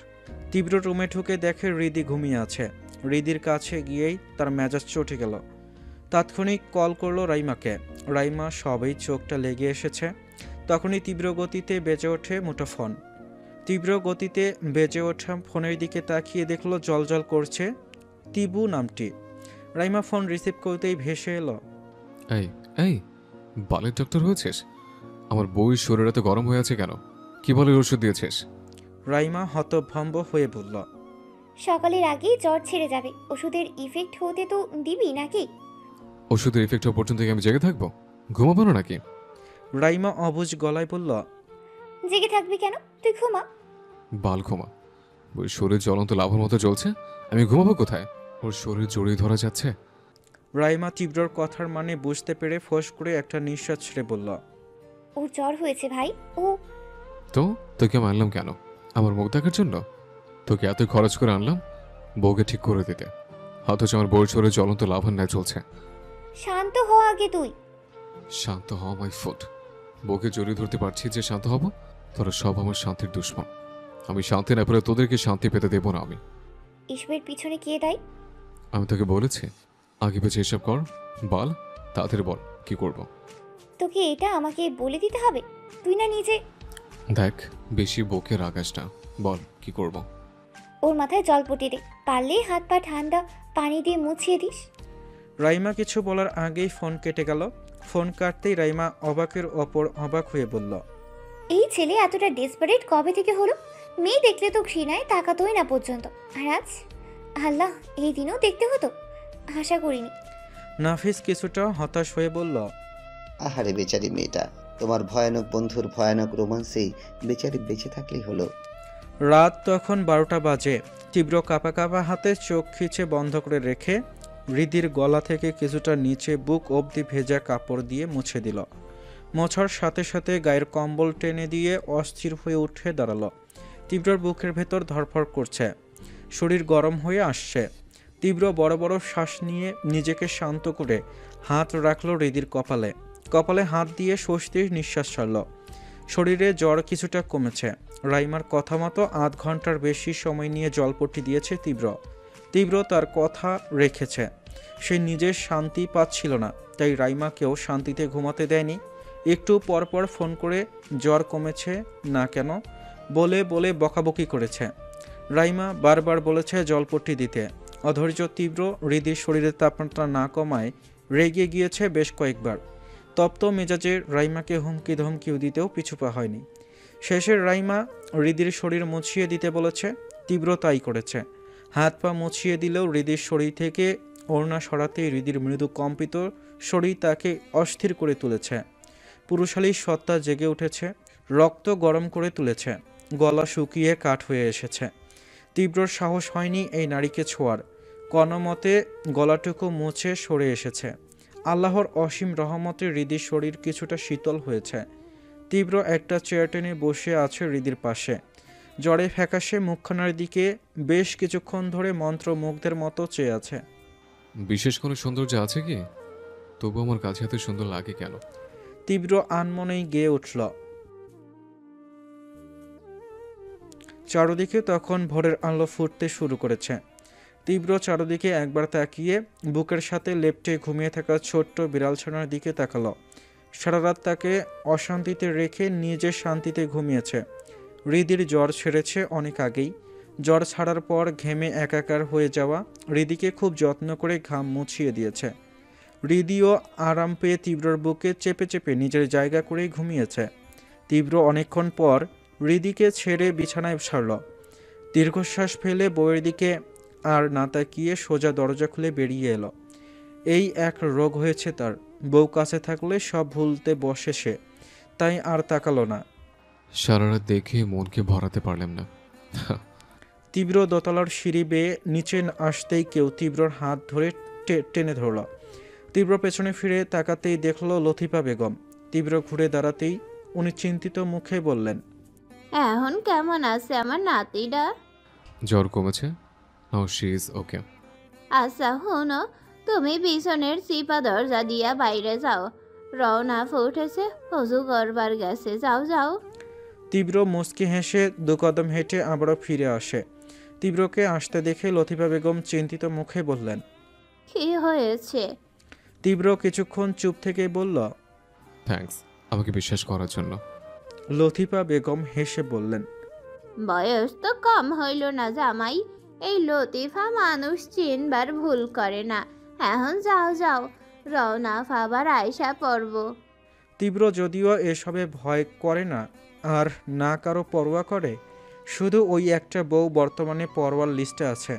তীব্র রুমে ঢুকে দেখে হৃদি ঘুমিয়ে আছে। হৃদির কাছে গিয়েই তার মেজাজ চটে গেল। তাৎক্ষণিক কল করলো রাইমাকে। রাইমা সবেই চোখটা লেগে এসেছে। তখনই তীব্র গতিতে বেজে ওঠে মুঠোফোন। তীব্র গতিতে বেজে ওঠা ফোনের দিকে তাকিয়ে দেখলো জলজল করছে তিবু নামটি। রাইমা ফোন রিসিভ করতেই ভেসে এলো, এই এই বালের ডক্টর হয়েছিস? আমার বউয়ের শরীর এত গরম হয়ে আছে কেন? কি বলে ওষুধ দিয়েছিস? রাইমা হতভম্ব হয়ে বলল, সকালের আগেই জ্বর ছেড়ে যাবে। ওষুধের ইফেক্ট হতে তো দিবি নাকি? ওষুধের ইফেক্ট হওয়া পর্যন্ত কি আমি জেগে থাকবো? ঘুমাবো না নাকি? রাইমা অবুঝ গলায় বলল, জেগে থাকবি কেন? তুই ঘুমা। বাল ঘুমা। ওই শরীর জ্বলন্ত লাভার মতো জ্বলছে, আমি ঘুমাবো কোথায়? ওর শরীর জড়িয়ে ধরা যাচ্ছে। রাইমা তীব্রর কথার মানে বুঝতে পেরে ফোঁস করে একটা নিঃশ্বাস ছেড়ে বলল, ওর জ্বর হয়েছে ভাই। ও তো তোকে আমি আনলাম কেন? আমার মুখ দেখার জন্য? তোকে এত খরচ করে আনলাম বউকে ঠিক করে দিতে, অথচ আমার বউয়ের শরীরে জ্বলন্ত লাভার ন্যায় চলছে। শান্ত হ আগে তুই। শান্ত হওয়া মাই ফুট। বউকে জড়িয়ে ধরতে পারছি যে শান্ত হব? তোরা সব আমার শান্তির দুশ্মন। আমি শান্তি না পেলে তোদেরকে শান্তি পেতে দেবো না আমি। এসবের পিছনে কে দায়ী? আমি তোকে বলেছি আগে পেছে এসব কর। বল, তাড়াতাড়ি বল কি করব? তোকে এটা আমাকে বলে দিতে হবে? তুই না নিজে। দেখ, বেশি বউকে রাগাস না, বল কি করব? ওর মাথায় জল পটিয়ে দে, পারলে হাত পা ঠান্ডা পানি দিয়ে মুছিয়ে দিস। রাইমা কিছু বলার আগেই ফোন কেটে গেল। ফোন কাটতেই রাইমা অবাকের ওপর অবাক হয়ে বলল, এই ছেলে এতটা ডেসপারেট কবে থেকে হলো? মেয়ে দেখলে তো ঘৃণায় তাকাতোই না পর্যন্ত। আর আজ আল্লাহ, এই দিনও দেখতে হতো? আশা করিনি। নাফিস কিছুটা হতাশ হয়ে বলল, আহারে বেচারি মেয়েটা, তোমার ভয়ানক বন্ধুর ভয়ানক রোমান্সেই বেচারি বেঁচে থাকলেই হলো। রাত তখন 12টা বাজে। তীব্র কাঁপা কাঁপা হাতে চোখ খিচে বন্ধ করে রেখে হৃদির গলা থেকে কিছুটা নিচে বুক অবধি ভেজা কাপড় দিয়ে মুছে দিল। মোছার সাথে সাথে গায়ের কম্বল টেনে দিয়ে অস্থির হয়ে উঠে দাঁড়ালো। তীব্রর বুকের ভেতর ধড়ফড় করছে, শরীর গরম হয়ে আসছে। তীব্র বড় বড় শ্বাস নিয়ে নিজেকে শান্ত করে হাত রাখলো হৃদির কপালে। কপালে হাত দিয়ে স্বস্তির নিঃশ্বাস ছাড়ল। শরীরে জ্বর কিছুটা কমেছে। রাইমার কথা মতো আধ ঘন্টার বেশি সময় নিয়ে জলপট্টি দিয়েছে তীব্র। তীব্র তার কথা রেখেছে। সে নিজের শান্তি পাচ্ছিল না, তাই রাইমাকেও শান্তিতে ঘুমাতে দেয়নি। একটু পরপর ফোন করে জ্বর কমেছে না কেন বলে বলে বকাবকি করেছে। রাইমা বারবার বলেছে জলপট্টি দিতে। অধৈর্য তীব্র হৃদির শরীরের তাপমাত্রা না কমায় রেগে গিয়েছে বেশ কয়েকবার। তপ্ত মেজাজে রাইমাকে হুমকি ধমকিও দিতেও পিছুপা হয়নি। শেষে রাইমা হৃদির শরীর মুছিয়ে দিতে বলেছে। তীব্র তাই করেছে। হাত পা মুছিয়ে দিলেও হৃদির শরীর থেকে ওড়না সরাতে হৃদির মৃদু কম্পিত শরীর তাকে অস্থির করে তুলেছে। পুরুষালী সত্তা জেগে উঠেছে, রক্ত গরম করে তুলেছে, গলা শুকিয়ে কাঠ হয়ে এসেছে। তীব্রর সাহস হয়নি এই নারীকে ছোঁয়ার। কোনোমতে গলাটুকু মুছে সরে এসেছে। আল্লাহর অসীম রহমতে হৃদির শরীর কিছুটা শীতল হয়েছে। তীব্র একটা চেয়ার টেনে বসে আছে হৃদির পাশে। জ্বরে ফ্যাকাশে মুখখানার দিকে বেশ কিছুক্ষণ ধরে মন্ত্রমুগ্ধের মতো চেয়ে আছে। বিশেষ কোনো সৌন্দর্য আছে কি? তবু আমার কাছে এত সুন্দর লাগে কেন? তীব্র আনমনেই গেয়ে উঠল। চারদিকে তখন ভোরের আলো ফুটতে শুরু করেছে। তীব্র চারদিকে একবার তাকিয়ে বুকের সাথে লেপ্টে ঘুমিয়ে থাকা ছোট্ট বিড়ালছানার দিকে তাকালো। সারা রাত তাকে অশান্তিতে রেখে নিজে শান্তিতে ঘুমিয়েছে। হৃদির জ্বর ছেড়েছে অনেক আগেই। জ্বর ছাড়ার পর ঘেমে একাকার হয়ে যাওয়া হৃদিকে খুব যত্ন করে ঘাম মুছিয়ে দিয়েছে। হৃদিও আরাম পেয়ে তীব্রর বুকে চেপে চেপে নিজের জায়গা করেই ঘুমিয়েছে। তীব্র অনেকক্ষণ পর হৃদিকে ছেড়ে বিছানায় ছাড়ল। দীর্ঘশ্বাস ফেলে বউয়ের দিকে আর না তাকিয়ে সোজা দরজা খুলে বেরিয়ে এলো। এই এক রোগ হয়েছে তার, বউ কাছে থাকলে সব ভুলতে বসে সে, তাই আর তাকালো না। সারা রাত দেখে মনকে ভরাতে পারলাম না। তীব্র দোতলার সিঁড়ি বেয়ে নিচে আসতেই কেউ তীব্রর হাত ধরে টেনে ধরল। তীব্র পেছনে ফিরে তাকাতেই দেখল লতিফা বেগম। তীব্র ঘুরে দাঁড়াতেই উনি চিন্তিত মুখে বললেন, এখন কেমন আছে আমার নাতিটা? জ্বর কমেছে, নাও শি ইজ ওকে। আচ্ছা শোনো, তুমি পিছনের চিপা দরজা দিয়া বাইরে যাও। রওনা ফুটেছে, অজু করবার গেছে, যাও যাও। তীব্র মুচকি হেসে দু কদম হেঁটে আবারও ফিরে আসে। তীব্রকে আসতে দেখে লতিফা বেগম চিন্তিত মুখে বললেন, কি হয়েছে? তীব্র কিছুক্ষণ চুপ থেকে বলল, থ্যাঙ্কস আমাকে বিশ্বাস করার জন্য। লতিফা বেগম হেসে বললেন, বয়স তো কম হইল না জামাই, এই লতিফা মানুষ চিনবার ভুল করে না। এখন যাও যাও, রওনা ফাবার আয়সা পড়ব। তীব্র যদিও এসবে ভয় করে না আর না কারো পরোয়া করে, শুধু ওই একটা বউ বর্তমানে পরোয়ার লিস্টে আছে,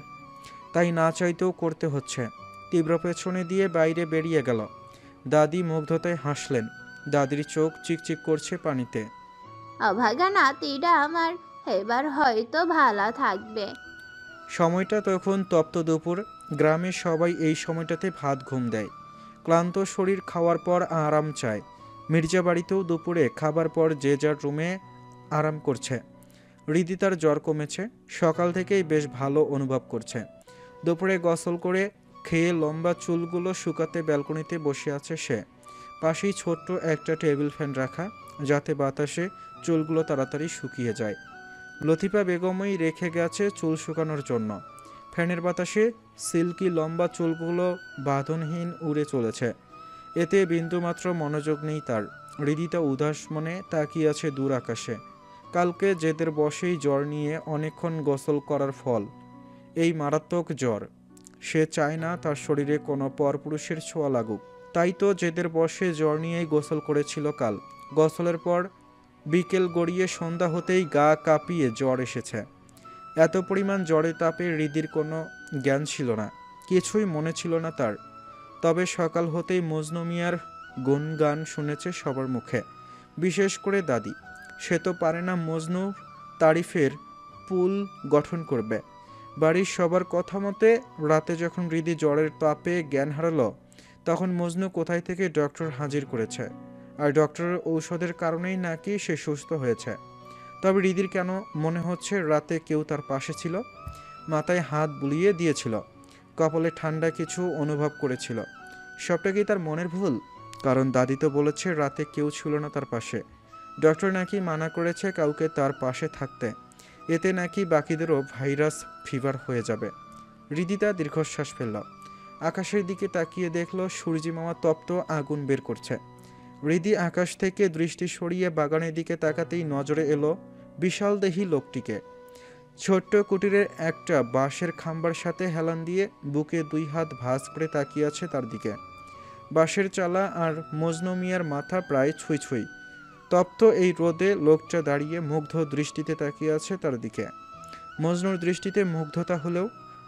তাই না চাইতেও করতে হচ্ছে। তীব্র পেছনে দিয়ে বাইরে বেরিয়ে গেল। দাদি মুগ্ধতায় হাসলেন। দাদির চোখ চিকচিক করছে পানিতে। অভাগা নাতিটা আমার এবার হয়তো ভালো থাকবে। সময়টা তখন তপ্ত দুপুর। গ্রামের সবাই এই সময়টাতে ভাত ঘুম দেয়। ক্লান্ত শরীর খাওয়ার পর আরাম চায়। মির্জা বাড়িতেও দুপুরে খাবার পর যে যার রুমে আরাম করছে। হৃদি তার জ্বর কমেছে, সকাল থেকেই বেশ ভালো অনুভব করছে। দুপুরে গোসল করে খেয়ে লম্বা চুলগুলো শুকাতে ব্যালকনিতে বসে আছে সে। পাশেই ছোট্ট একটা টেবিল ফ্যান রাখা, যাতে বাতাসে চুলগুলো তাড়াতাড়ি শুকিয়ে যায়। লতিফা বেগমই রেখে গেছে চুল শুকানোর জন্য। ফ্যানের বাতাসে সিল্কি লম্বা চুলগুলো বাঁধনহীন উড়ে চলেছে। এতে বিন্দুমাত্র মনোযোগ নেই তার। হৃদিতা উদাস মনে তাকিয়ে আছে দূর আকাশে। কালকে জেদের বসেই জ্বর নিয়ে অনেকক্ষণ গোসল করার ফল এই মারাত্মক জ্বর। সে চায় না তার শরীরে কোনো পরপুরুষের ছোঁয়া লাগুক, তাই তো জেদের বসে জ্বর নিয়েই গোসল করেছিল কাল। গোসলের পর বিকেল গড়িয়ে সন্ধ্যা হতেই গা কাঁপিয়ে জ্বর এসেছে। এত পরিমাণ জ্বরে তাপে হৃদির কোনো জ্ঞান ছিল না, কিছুই মনে ছিল না তার। তবে সকাল হতেই মজনু মিয়ার গুণগান শুনেছে সবার মুখে, বিশেষ করে দাদি। সে তো পারে না মজনু তারিফের পুল গঠন করবে। বাড়ির সবার কথা মতে রাতে যখন হৃদি জ্বরের তাপে জ্ঞান হারালো, তখন মজনু কোথায় থেকে ডক্টর হাজির করেছে, আর ডক্টরের ঔষধের কারণেই নাকি সে সুস্থ হয়েছে। তবে হৃদির কেন মনে হচ্ছে রাতে কেউ তার পাশে ছিল, মাথায় হাত বুলিয়ে দিয়েছিল, কপালে ঠান্ডা কিছু অনুভব করেছিল। সবটা কি তার মনের ভুল? কারণ দাদি তো বলেছে রাতে কেউ ছিল না তার পাশে। ডক্টর নাকি মানা করেছে কাউকে তার পাশে থাকতে, এতে নাকি বাকিদেরও ভাইরাস ফিভার হয়ে যাবে। হৃদিতা দীর্ঘশ্বাস ফেলল। আকাশের দিকে তাকিয়ে দেখল সূর্যি মামা তপ্ত আগুন বের করছে। হৃদি আকাশ থেকে দৃষ্টি সরিয়ে বাগানের দিকে তাকাতেই নজরে এলো বিশাল দেহী লোকটিকে। ছোট্ট কুটিরের একটা বাঁশের খাম্বার সাথে হেলান দিয়ে বুকে 2 হাত ভাঁজ করে তাকিয়ে আছে তার দিকে। বাঁশের চালা আর মজনু মিয়ার মাথা প্রায় ছুঁই ছুঁই। তপ্ত এই রোদে লোকটা দাঁড়িয়ে মুগ্ধ দৃষ্টিতে তাকিয়ে আছে তার দিকে। মজনুর দৃষ্টিতে মুগ্ধতা হলেও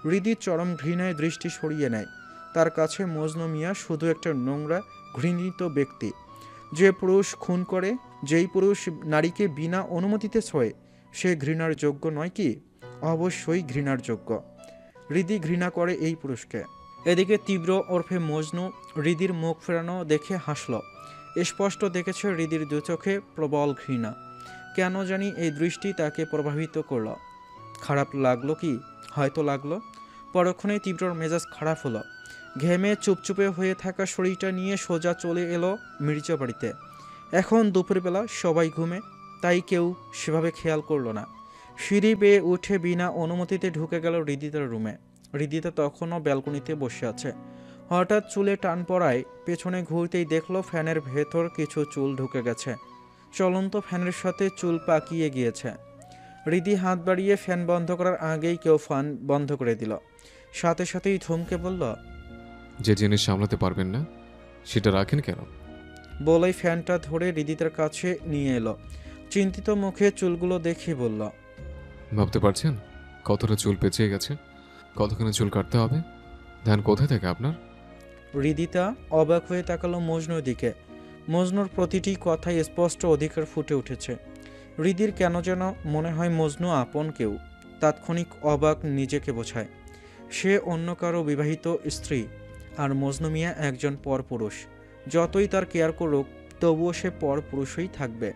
হৃদি চরম ঘৃণায় দৃষ্টি সরিয়ে নেয়। তার কাছে মজনু মিয়া শুধু একটা নোংরা ঘৃণিত ব্যক্তি। যে পুরুষ খুন করে, যেই পুরুষ নারীকে বিনা অনুমতিতে ছোঁয়ে, সে ঘৃণার যোগ্য নয় কি? অবশ্যই ঘৃণার যোগ্য। হৃদি ঘৃণা করে এই পুরুষকে। এদিকে তীব্র ওরফে মজনু হৃদির মুখ ফেরানো দেখে হাসল। স্পষ্ট দেখেছে হৃদির দু চোখে প্রবল ঘৃণা। কেন জানি এই দৃষ্টি তাকে প্রভাবিত করল। খারাপ লাগলো কি? হয়তো লাগলো। পরক্ষণেই তীব্রর মেজাজ খারাপ হলো। ঘেমে চুপচুপে হয়ে থাকা শরীরটা নিয়ে সোজা চলে এলো মির্জা বাড়িতে। এখন দুপুরবেলা, সবাই ঘুমে, তাই কেউ সেভাবে খেয়াল করলো না। সিঁড়ি বেয়ে উঠে বিনা অনুমতিতে ঢুকে গেল হৃদিতার রুমে। হৃদিতা তখনও ব্যালকনিতে বসে আছে। হঠাৎ চুলে টান পড়ায় পেছনে ঘুরতেই দেখলো ফ্যানের ভেতর কিছু চুল ঢুকে গেছে। চলন্ত ফ্যানের সাথে চুল পাকিয়ে গিয়েছে। হৃদি হাত বাড়িয়ে ফ্যান বন্ধ করার আগেই কেউ ফ্যান বন্ধ করে দিল। সাথে সাথেই থমকে বলল, যে জিনিস সামলাতে পারবেন না সেটা রাখেন কেন? বলেই ফ্যানটা ধরে হৃদিতার কাছে নিয়ে এলো। চিন্তিত মুখে চুলগুলো দেখে বলল, ভাবতে পারছেন কতটা চুল পেঁচিয়ে গেছে? কতখানি চুল কাটতে হবে? ধ্যান কোথায় থাকে আপনার? হৃদিতা অবাক হয়ে তাকালো মজনুর দিকে। মজনুর প্রতিটি কথায় স্পষ্ট অধিকার ফুটে উঠেছে। হৃদির কেন যেন মনে হয় মজনু আপন কেউ। তাৎক্ষণিক অবাক নিজেকে বোঝায়। সে অন্য কারো বিবাহিত স্ত্রী, আর মজনু মিয়া একজন পরপুরুষ। যতই তার কেয়ার করুক, তবুও সে পরপুরুষই থাকবে।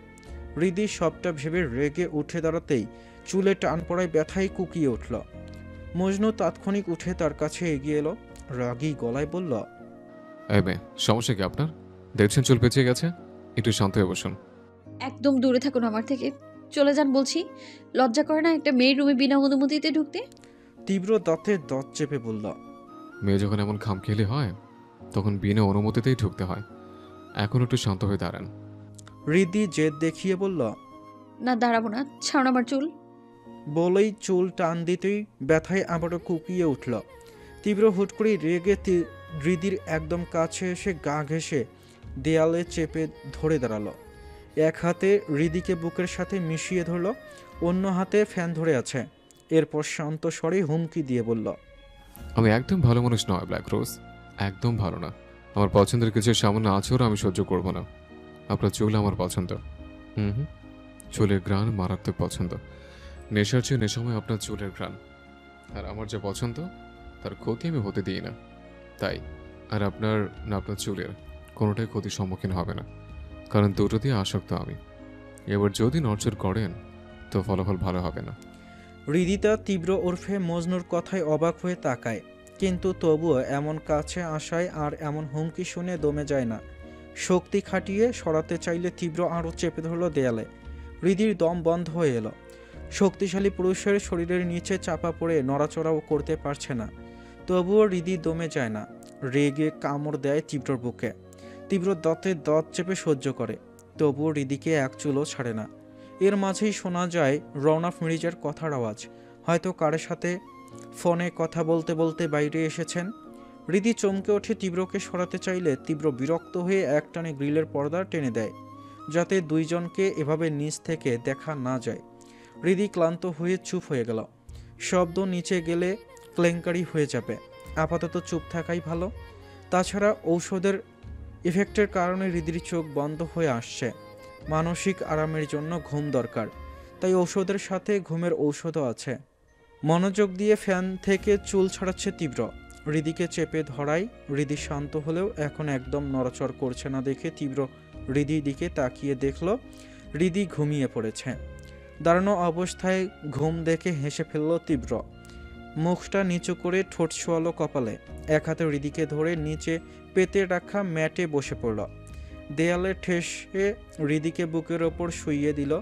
হৃদি সবটা ভেবে রেগে উঠে দাঁড়াতেই চুলে টান পড়ায় ব্যথায় কুকিয়ে উঠল। মজনু তাৎক্ষণিক উঠে তার কাছে এগিয়ে এলো, রাগী গলায় বলল, এই মেয়ে, সমস্যা কি আপনার? দেখছেন চুল পেঁচিয়ে গেছে? একটু শান্ত হয়ে বসুন। একদম দূরে থাকুন আমার থেকে, চলে যান বলছি। লজ্জা করে না একটা মেয়ের রুমে বিনা অনুমতিতে ঢুকতে? তীব্র দাঁতে দাঁত চেপে বলল, মেয়ে যখন এমন খামখেয়ালি হয় তখন বিনা অনুমতিতেই ঢুকতে হয়। এখন একটু শান্ত হয়ে দাঁড়ান। হৃদি জেদ দেখিয়ে বলল, না দাঁড়াবো না, ছাড়ুন আমার চুল। বলেই চুল টান দিতেই ব্যথায় আবারও কুকিয়ে উঠল। তীব্র হুট করে রেগে হৃদির একদম কাছে এসে গা ঘেঁষে দেয়ালে চেপে ধরে দাঁড়ালো। এক হাতে হৃদিকে বুকের সাথে মিশিয়ে ধরল, অন্য হাতে ফ্যান ধরে আছে। এরপর শান্ত স্বরে হুমকি দিয়ে বলল, আমি একদম ভালো মানুষ নয় ব্ল্যাক রোজ, একদম ভালো না। আমার পছন্দের কিছু সামান্য আচর আমি সহ্য করব না। আপনার চুল আমার পছন্দ। চুলের ঘ্রাণ মারাত্মক পছন্দ। নেশার চেয়ে নেশাময় আপনার চুলের ঘ্রাণ। আর আমার যে পছন্দ তার ক্ষতি আমি হতে দিই না। তাই আর আপনার না আপনার চুলের কোনোটাই ক্ষতির সম্মুখীন হবে না, কারণ দুটো দিয়ে আসক্ত আমি। এবার যদি নড়চড় করেন তো ফলাফল ভালো হবে না। হৃদিতা তীব্র ওরফে মজনুর কথায় অবাক হয়ে তাকায়, কিন্তু তবুও এমন কাছে আসায় আর এমন হুমকি শুনে দমে যায় না। শক্তি খাটিয়ে সরাতে চাইলে তীব্র আরও চেপে ধরল দেয়ালে। হৃদির দম বন্ধ হয়ে এলো। শক্তিশালী পুরুষের শরীরের নিচে চাপা পড়ে নড়াচড়াও করতে পারছে না। তবুও হৃদি দমে যায় না। রেগে কামড় দেয় তীব্রর বুকে। তীব্র দাঁতে দাঁত চেপে সহ্য করে, তবুও হৃদিকে এক চুলও ছাড়ে না। এর মাঝেই শোনা যায় রওনাফ মির্জার কথার আওয়াজ। হয়তো কারোর সাথে ফোনে কথা বলতে বলতে বাইরে এসেছেন। হৃদি চমকে ওঠে তীব্রকে সরাতে চাইলে তীব্র বিরক্ত হয়ে একটানে গ্রিলের পর্দা টেনে দেয়, যাতে দুইজনকে এভাবে নিচ থেকে দেখা না যায়। হৃদি ক্লান্ত হয়ে চুপ হয়ে গেল। শব্দ নিচে গেলে কেলেঙ্কারি হয়ে যাবে। আপাতত চুপ থাকাই ভালো। তাছাড়া ঔষধের ইফেক্টের কারণে হৃদির চোখ বন্ধ হয়ে আসছে। মানসিক আরামের জন্য ঘুম দরকার। তাই ঔষধের সাথে ঘুমের ঔষধও আছে। মনোযোগ দিয়ে ফ্যান থেকে চুল ছাড়াচ্ছে তীব্র। হৃদিকে চেপে ধরায় হৃদি শান্ত হলেও এখন একদম নড়াচড় করছে না দেখে তীব্র হৃদির দিকে তাকিয়ে দেখল হৃদি ঘুমিয়ে পড়েছে। দাঁড়ানো অবস্থায় ঘুম দেখে হেসে ফেলল তীব্র। মুখটা নিচু করে ঠোঁট ছোয়ালো কপালে। এক হাতে হৃদিকে ধরে নিচে পেতে রাখা ম্যাটে বসে পড়ল। দেয়ালে ঠেসে হৃদিকে বুকের ওপর শুইয়ে দিল।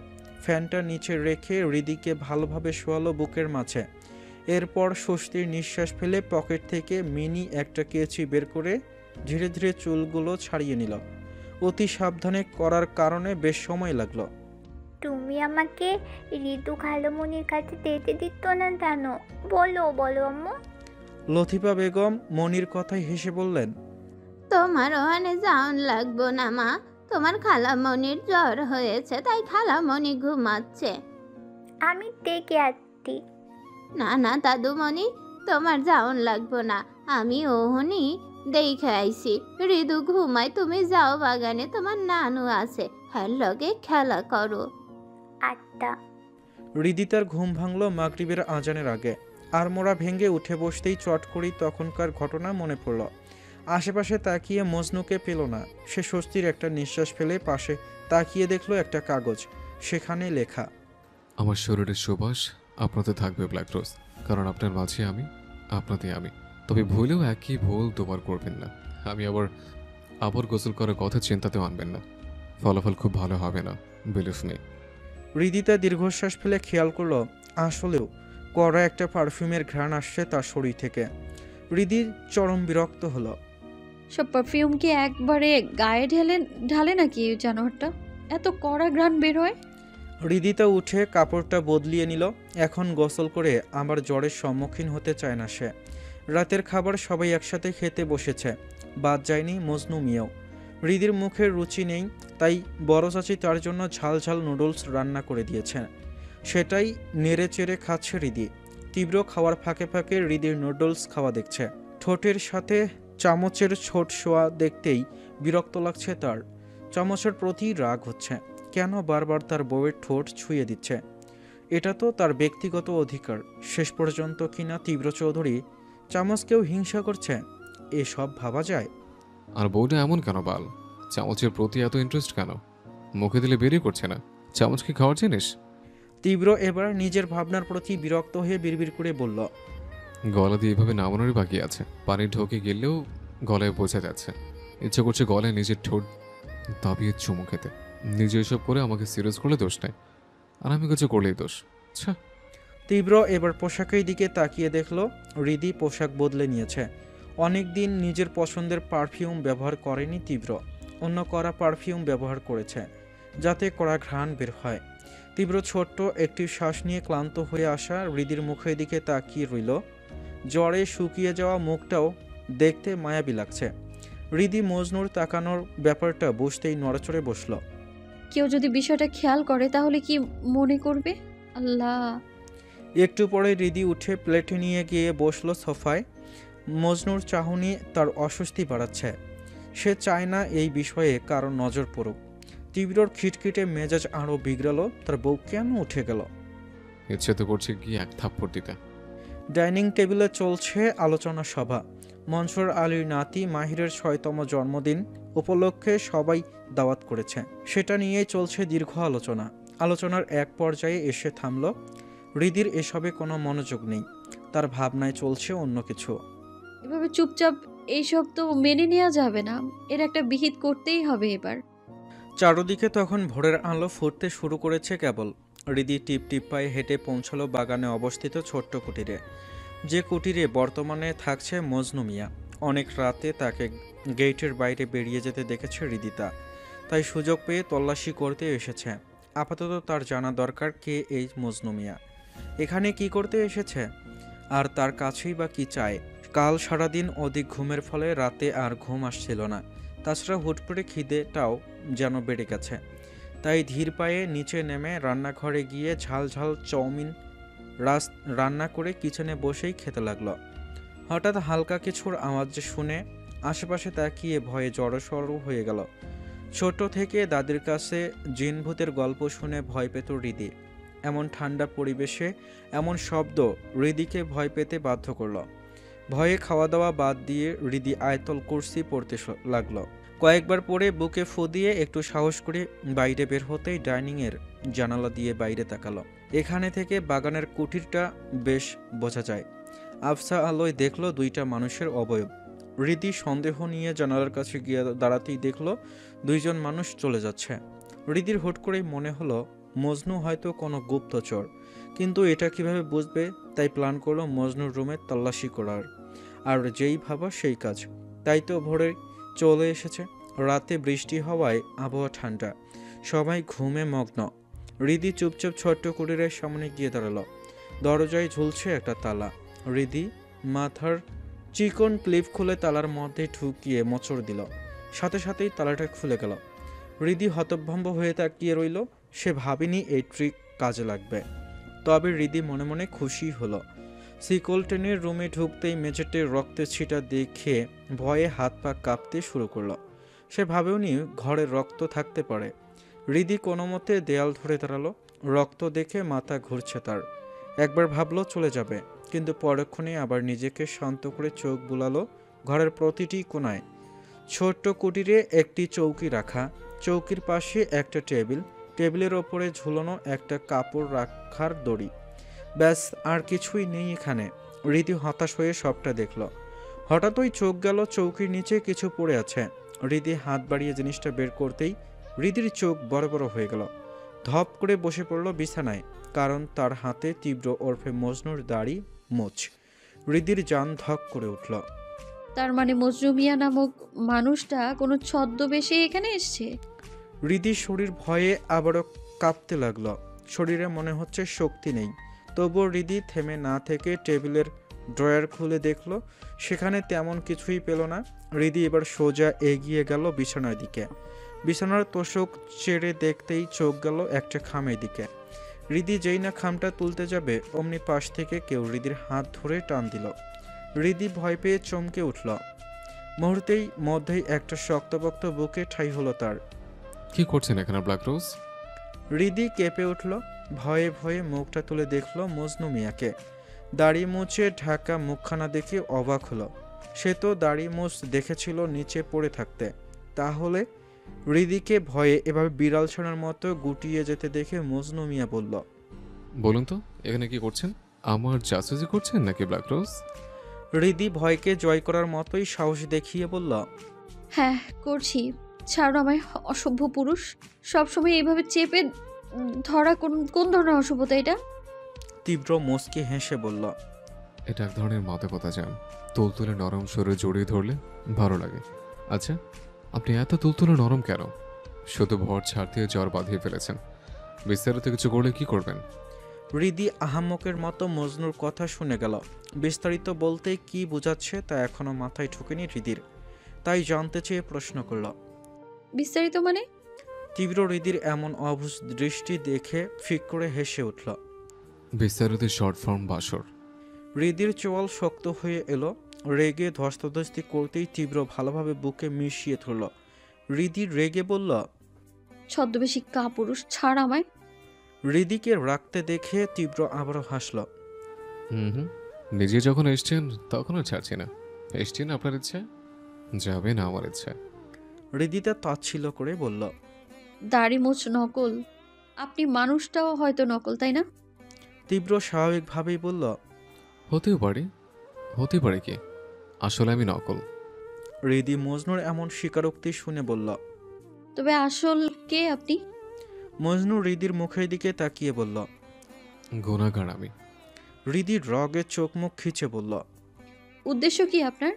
ফ্যানটা নিচে রেখে হৃদিকে ভালোভাবে শোয়ালো বুকের মাঝে। এরপর স্বস্তির নিঃশ্বাস ফেলে পকেট থেকে মিনি একটা কেচি বের করে ধীরে ধীরে চুলগুলো ছাড়িয়ে নিল। অতি সাবধানে করার কারণে বেশ সময় লাগলো। তুমি আমাকে ঋতু খালামণির কাছে যেতে দিত না কেন? বলো বলো আম্মু। লতিফা বেগম মনির কথায় হেসে বললেন, তোমার ওখানে যাওন লাগবো না মা, তোমার খালামণির জ্বর হয়েছে তাই খালামণি ঘুমাচ্ছে। আমি ডেকে আসছি। না না দাদুমণি, তোমার যাওন লাগবো না, আমি ওহনি দেখে আইছি ঋতু ঘুমায়, তুমি যাও বাগানে, তোমার নানু আছে, হ্যাঁ লগে খেলা করো। আচ্ছা। হৃদি তার ঘুম ভাঙল মাগরিবের আজানের আগে। আড়মোড়া ভেঙে উঠে বসতেই চট করেই তখনকার ঘটনা মনে পড়ল। আশেপাশে তাকিয়ে মজনুকে পেল না। সে স্বস্তির একটা নিঃশ্বাস ফেলে পাশে তাকিয়ে দেখল একটা কাগজ। সেখানে লেখা, আমার শরীরের সুবাস আপনাতে থাকবে ব্ল্যাক রোজ, কারণ আপনার মাঝে আমি, আপনাতে আমি। তবে ভুলেও একই ভুল দুবার করবেন না। আমি আবার গোসল করার কথা চিন্তাতেও আনবেন না, ফলাফল খুব ভালো হবে না, বিলিভ মি। হৃদিতা দীর্ঘশ্বাস ফেলে খেয়াল করলো আসলেও কড়া একটা পারফিউমের ঘ্রাণ আসছে তার শরীর থেকে। হৃদি চরম বিরক্ত হলো। সব পারফিউম কি একবারে গায়ে ঢালে নাকি জানোয়ারটা? এত কড়া ঘ্রাণ বের হয়। হৃদিতা উঠে কাপড়টা বদলিয়ে নিল। এখন গোসল করে আবার জ্বরের সম্মুখীন হতে চায় না সে। রাতের খাবার সবাই একসাথে খেতে বসেছে, বাদ যায়নি মজনু মিয়াও। হৃদির মুখের রুচি নেই, তাই বড় চাচি তার জন্য ঝাল ঝাল নুডলস রান্না করে দিয়েছে। সেটাই নেড়ে চেড়ে খাচ্ছে হৃদি। তীব্র খাওয়ার ফাঁকে ফাঁকে হৃদির নুডলস খাওয়া দেখছে। ঠোঁটের সাথে চামচের ছোট শোয়া দেখতেই বিরক্ত লাগছে তার। চামচের প্রতি রাগ হচ্ছে, কেন বারবার তার বউয়ের ঠোঁট ছুঁয়ে দিচ্ছে। এটা তো তার ব্যক্তিগত অধিকার। শেষ পর্যন্ত কিনা তীব্র চৌধুরী চামচকেও হিংসা করছে, এসব ভাবা যায়? আর বউটা এমন কেন বাল? চামচের প্রতি এত ইন্টারেস্ট কেন? মুখে দিলে বেরিয়ে করছে না। চামচ কি খাওয়ার জিনিস? তীব্র এবার নিজের ভাবনার প্রতি বিরক্ত হয়ে বিড়বিড় করে বলল, গলা দিয়ে এভাবে নামানোরই বাকি আছে। পানি ঢোকে গেলেও গলায় বোঝা যাচ্ছে। ইচ্ছে করছে গলায় নিজের ঠোঁট দাবিয়ে চুমু খেতে। নিজে এসব করে আমাকে সিরিয়াস করলে দোষ নেই, আর আমি কিছু করলেই দোষ। আচ্ছা। তীব্র এবার পোশাকের দিকে তাকিয়ে দেখল হৃদি পোশাক বদলে নিয়েছে। অনেক দিন নিজের পছন্দের পারফিউম ব্যবহার করেনি তীব্র, অন্য কড়া পারফিউম ব্যবহার করেছে যাতে কড়া ঘ্রাণ বের হয়। তীব্র ছোট্ট একটি শ্বাস নিয়ে ক্লান্ত হয়ে আসা হৃদির মুখের দিকে তাকিয়ে রইল। জ্বরে শুকিয়ে যাওয়া মুখটাও দেখতে মায়াবী লাগছে। হৃদি মজনুর তাকানোর ব্যাপারটা বুঝতেই নড়াচড়ে বসল। কেউ যদি বিষয়টা খেয়াল করে তাহলে কি মনে করবে? আল্লাহ। একটু পরে হৃদি উঠে প্লেটে নিয়ে গিয়ে বসলো সোফায়। মজনুর চাহনি তার অস্বস্তি বাড়াচ্ছে। সে চায় না এই বিষয়ে কারো নজর পড়ুক। তীব্রর খিটখিটে মেজাজ আরও বিগড়ালো। তার বউ কেন উঠে গেল? ইচ্ছে তো করছে গিয়ে এক থাপ্পড় দিতে। ডাইনিং টেবিলে চলছে আলোচনা সভা। মনসুর আলীর নাতি মাহিরের ৬তম জন্মদিন উপলক্ষে সবাই দাওয়াত করেছে। সেটা নিয়েই চলছে দীর্ঘ আলোচনা। আলোচনার এক পর্যায়ে এসে থামল। হৃদির এসবে কোনো মনোযোগ নেই, তার ভাবনায় চলছে অন্য কিছু। এভাবে চুপচাপ এইসব তো মেনে নেওয়া যাবে না, এর একটা বিহিত করতেই হবে এবার। চারদিকে তখন ভোরের আলো ফুটতে শুরু করেছে কেবল। হৃদি টিপ টিপ পায়ে হেঁটে পৌঁছালো বাগানে অবস্থিত ছোট্ট কুটিরে, যে কুটিরে বর্তমানে থাকছে মজনু মিয়া। অনেক রাতে তাকে গেটের বাইরে বেরিয়ে যেতে দেখেছে হৃদিতা, তাই সুযোগ পেয়ে তল্লাশি করতে এসেছে। আপাতত তার জানা দরকার কে এই মজনু মিয়া, এখানে কি করতে এসেছে, আর তার কাছেই বা কি চায়। কাল সারাদিন অধিক ঘুমের ফলে রাতে আর ঘুম আসছিল না। তাছাড়া হুট করে খিদেটাও যেন বেড়ে গেছে। তাই ধীর পায়ে নিচে নেমে রান্নাঘরে গিয়ে ঝাল ঝাল চাউমিন রান্না করে কিচেনে বসেই খেতে লাগলো। হঠাৎ হালকা কিছুর আওয়াজ শুনে আশেপাশে তাকিয়ে ভয়ে জড়সড় হয়ে গেল। ছোট থেকে দাদির কাছে জিন ভূতের গল্প শুনে ভয় পেত হৃদি। এমন ঠান্ডা পরিবেশে এমন শব্দ হৃদিকে ভয় পেতে বাধ্য করল। ভয়ে খাওয়া দাওয়া বাদ দিয়ে হৃদি আয়তল কুরসি পড়তে লাগলো। কয়েকবার পরে বুকে ফু দিয়ে একটু সাহস করে বাইরে বের হতেই ডাইনিংয়ের জানালা দিয়ে বাইরে তাকালো। এখানে থেকে বাগানের কুটিরটা বেশ বোঝা যায়। আফসা আলোয় দেখলো দুইটা মানুষের অবয়ব। হৃদি সন্দেহ নিয়ে জানালার কাছে গিয়ে দাঁড়াতেই দেখলো দুইজন মানুষ চলে যাচ্ছে। হৃদির হুট করেই মনে হলো মজনু হয়তো কোনো গুপ্তচর, কিন্তু এটা কিভাবে বুঝবে? তাই প্ল্যান করলো মজনুর রুমে তল্লাশি করার। আর যেই ভাবা সেই কাজ। তাই তো ভোরে চলে এসেছে। রাতে বৃষ্টি হওয়ায় আবহাওয়া ঠান্ডা, সবাই ঘুমে মগ্ন। হৃদি চুপচাপ ছোট্ট কুটিরের সামনে গিয়ে দাঁড়ালো। দরজায় ঝুলছে একটা তালা। হৃদি মাথার চিকন ক্লিপ খুলে তালার মধ্যে ঢুকিয়ে মোচড় দিল। সাথে সাথেই তালাটা খুলে গেল। হৃদি হতভম্ব হয়ে তাকিয়ে রইল। সে ভাবেনি এই ট্রিক কাজে লাগবে। তবে হৃদি মনে মনে খুশি হলো। সিকলটেনের রুমে ঢুকতেই মেঝেতে রক্তের ছিটা দেখে ভয়ে হাত পা কাঁপতে শুরু করলো। সে ভাবেওনি ঘরে রক্ত থাকতে পারে। হৃদি কোনো মতে দেয়াল ধরে দাঁড়ালো। রক্ত দেখে মাথা ঘুরছে তার। একবার ভাবলো চলে যাবে, কিন্তু পরক্ষণে আবার নিজেকে শান্ত করে চোখ বুলালো। ঘরের প্রতিটি কোণায় ছোট্ট কুটিরে একটি চৌকি রাখা, চৌকির পাশে একটা টেবিল, টেবিলের ওপরে ঝুলানো একটা কাপড় রাখার দড়ি। ব্যাস, আর কিছুই নেই এখানে। হৃদি হতাশ হয়ে সবটা দেখল। হঠাৎই চোখ গেল চৌকির নিচে কিছু পড়ে আছে। হৃদি হাত বাড়িয়ে জিনিসটা বের করতেই হৃদির চোখ বড় বড় হয়ে গেল। ধপ করে বসে পড়ল বিছানায়, কারণ তার হাতে তীব্র ওরফে মজনুর দাড়ি মোচ। হৃদির জান ধক করে উঠল। তার মানে মজনু মিয়া নামক মানুষটা কোনো ছদ্মবেশে এখানে এসছে? হৃদির শরীর ভয়ে আবারও কাঁপতে লাগলো। শরীরে মনে হচ্ছে শক্তি নেই। তবুও হৃদি থেমে না থেকে টেবিলের ড্রয়ার খুলে দেখল, সেখানে তেমন কিছুই পেল না। হৃদি এবার সোজা এগিয়ে গেল বিছানার দিকে। বিছানার তোষক চেড়ে দেখতেই চোখ গেল একটা খামের দিকে। হৃদি যেই না খামটা তুলতে যাবে, অমনি পাশ থেকে কেউ হৃদির হাত ধরে টান দিল। হৃদি ভয় পেয়ে চমকে উঠল। মুহূর্তেই মধ্যেই একটা শক্তপোক্ত বুকে ঠাই হলো তার। কি করছেন এখানে ব্ল্যাক রোজ? হৃদি কেঁপে উঠল। ভয়ে ভয়ে মুখটা তুলে দেখল মজনু মিয়াকে। দাড়ি মুছে ঢাকা মুখখানা দেখে অবাক হলো। সে তো দাড়ি মুছ দেখেছিল নিচে পড়ে থাকতে। তাহলে হৃদিকে ভয়ে এভাবে বিড়াল ছানার মতো গুটিয়ে যেতে দেখে মজনু মিয়া বলল, বলুন তো এখানে কি করছেন? আমার জাসুসি করছেন নাকি ব্ল্যাক রোজ? হৃদি ভয়কে জয় করার মতোই সাহস দেখিয়ে বলল, হ্যাঁ করছি। ছাড়ো আমায়, অসভ্য পুরুষ। সবসময় এইভাবে চেপে ধরা কোন ধরনের অসভ্যতা এটা? তীব্র মুচকি হেসে বলল, এটা এক ধরনের মাদকতা জান। তুলতুলে নরম শরীরে জড়িয়ে ধরলে ভালো লাগে। আচ্ছা, আপনি এত তুলতুলে নরম কেন? শুধু ভর ছাড় দিয়ে জ্বর বাঁধিয়ে ফেলেছেন। বিস্তারিত কিছু করলে কি করবেন? হৃদি আহাম্মকের মতো মজনুর কথা শুনে গেল। বিস্তারিত বলতে কি বোঝাচ্ছে তা এখনো মাথায় ঢুকেনি হৃদির। তাই জানতে চেয়ে প্রশ্ন করল, বিস্তারিত মানে? তীব্র হৃদির এমন অবুঝ দৃষ্টি দেখে ফিক করে হেসে উঠল। বিস্তারিত শর্ট ফর্ম বাসর। হৃদির চোয়াল শক্ত হয়ে এলো। রেগে ধস্তাধস্তি করতেই তীব্র ভালোভাবে বুকে মিশিয়ে ধরল। হৃদি রেগে বলল, ছদ্মবেশী কাপুরুষ, ছাড় আমায়। হৃদিকে রাখতে দেখে তীব্র আবারও হাসল। হুম, নিজে যখন এসছেন তখন আর ছাড়ছি না। এসছেন আপনার ইচ্ছা, যাবেন আমার ইচ্ছা। হৃদিতা তাচ্ছিল্য করে বলল, দাড়ি মোচ নকল? আপনি মানুষটাও হয়তো নকল, তাই না? তীব্র স্বাভাবিকভাবেই বলল, হতেও পারে কি, আসলে আমি নকল। হৃদি মজনুর এমন স্বীকারোক্তি শুনে বলল, তবে আসল কে আপনি? মজনু হৃদির মুখের দিকে তাকিয়ে বলল, গুনাহগার আমি। হৃদির রগে চোখ মুখ খিচে বলল, উদ্দেশ্য কি আপনার?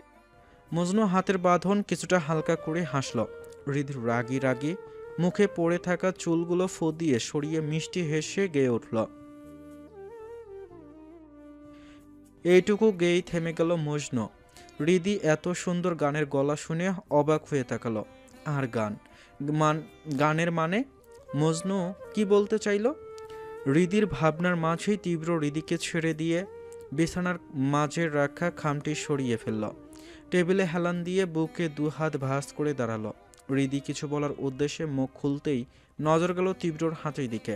মজনু হাতের বাঁধন কিছুটা হালকা করে হাসল। হৃদির রাগি রাগি মুখে পড়ে থাকা চুলগুলো ফু দিয়ে সরিয়ে মিষ্টি হেসে গেয়ে উঠল। এইটুকু গেয়েই থেমে গেল মজনু। হৃদি এত সুন্দর গানের গলা শুনে অবাক হয়ে তাকালো। আর গানের মানে মজনু কি বলতে চাইল? হৃদির ভাবনার মাঝেই তীব্র হৃদিকে ছেড়ে দিয়ে বিছানার মাঝে রাখা খামটি সরিয়ে ফেলল। টেবিলে হেলান দিয়ে বুকে দুহাত ভাঁজ করে দাঁড়ালো। হৃদি কিছু বলার উদ্দেশ্যে মুখ খুলতেই নজর গেল তীব্রর হাতের দিকে।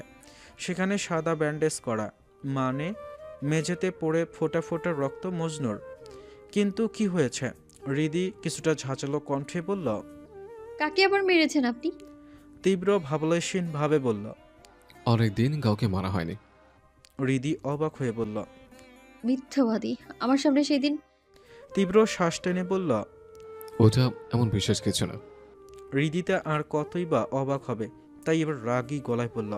সেখানে সাদা ব্যান্ডেজ করা, মানে মেঝেতে পড়ে ফোঁটা ফোঁটা রক্ত মজনুর। কিন্তু কি হয়েছে? হৃদি কিছুটা ঝাঁচালো কণ্ঠে বলল। কাকে আবার মেরেছেন আপনি? তীব্র ভাবলেশীন ভাবে বলল। অনেকদিন কাউকে মারা হয়নি। হৃদি অবাক হয়ে বলল। মিথ্যাবাদী। আমার সামনে সেদিন। তীব্র শ্বাস টেনে বলল। ওটা এমন বিশেষ কিছু না। হৃদিতা আর কতই বা অবাক হবে, তাই এবার রাগী গলায় বলল।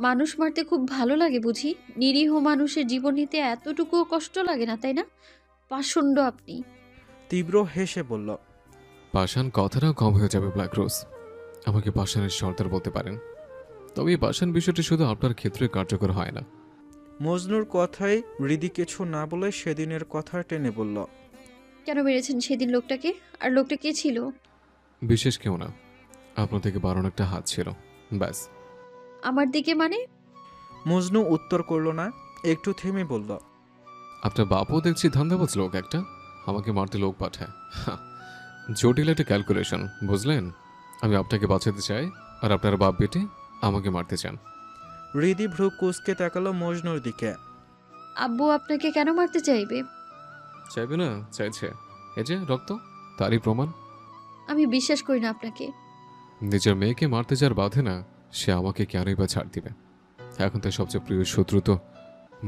মানুষ মারতে খুব ভালো লাগে বুঝি? নিরীহ মানুষের জীবন নিতে এতটুকুও কষ্ট লাগে না, তাই না? পাষণ্ড আপনি। তীব্র হেসে বলল। পাষাণ কথাটাও কম হয়ে যাবে ব্ল্যাক রোজ। আমাকে পাষাণের সর্দার বলতে পারেন, তবে এই পাষাণ বিষয়টি শুধু আপনার ক্ষেত্রে কার্যকর হয় না। মজনুর কথায় হৃদি কিছু না বলে সেদিনের কথা টেনে বলল। কেন মেরেছেন সেদিন লোকটাকে? আর লোকটা কে ছিল? বিশেষ কেউ না, আপনার থেকে বারণ একটা হাত ছিল, ব্যাস। আমার দিকে মানে? মজনু উত্তর করল না, একটু থেমে বলল। আপনার বাপও দেখছি ধান্দাবাজ লোক একটা, আমাকে মারতে লোক পাঠায়। জটিল একটা ক্যালকুলেশন, বুঝলেন? আমি আপনাকে বাঁচাতে চাই, আর আপনার বাপ বেটে আমাকে মারতে চান। হৃদি ভ্রু কুঁচকে তাকালো মজনুর দিকে। আব্বু আপনাকে কেন মারতে চাইবে? চাইবে না? চাইছে। এই যে রক্ত, তারই প্রমাণ। আমি বিশ্বাস করি না আপনাকে। নিজের মেয়েকে মারতে যার বাধে না, সে আমাকে কেনই বা ছাড় দিবে? এখন তার সবচেয়ে প্রিয় শত্রু তো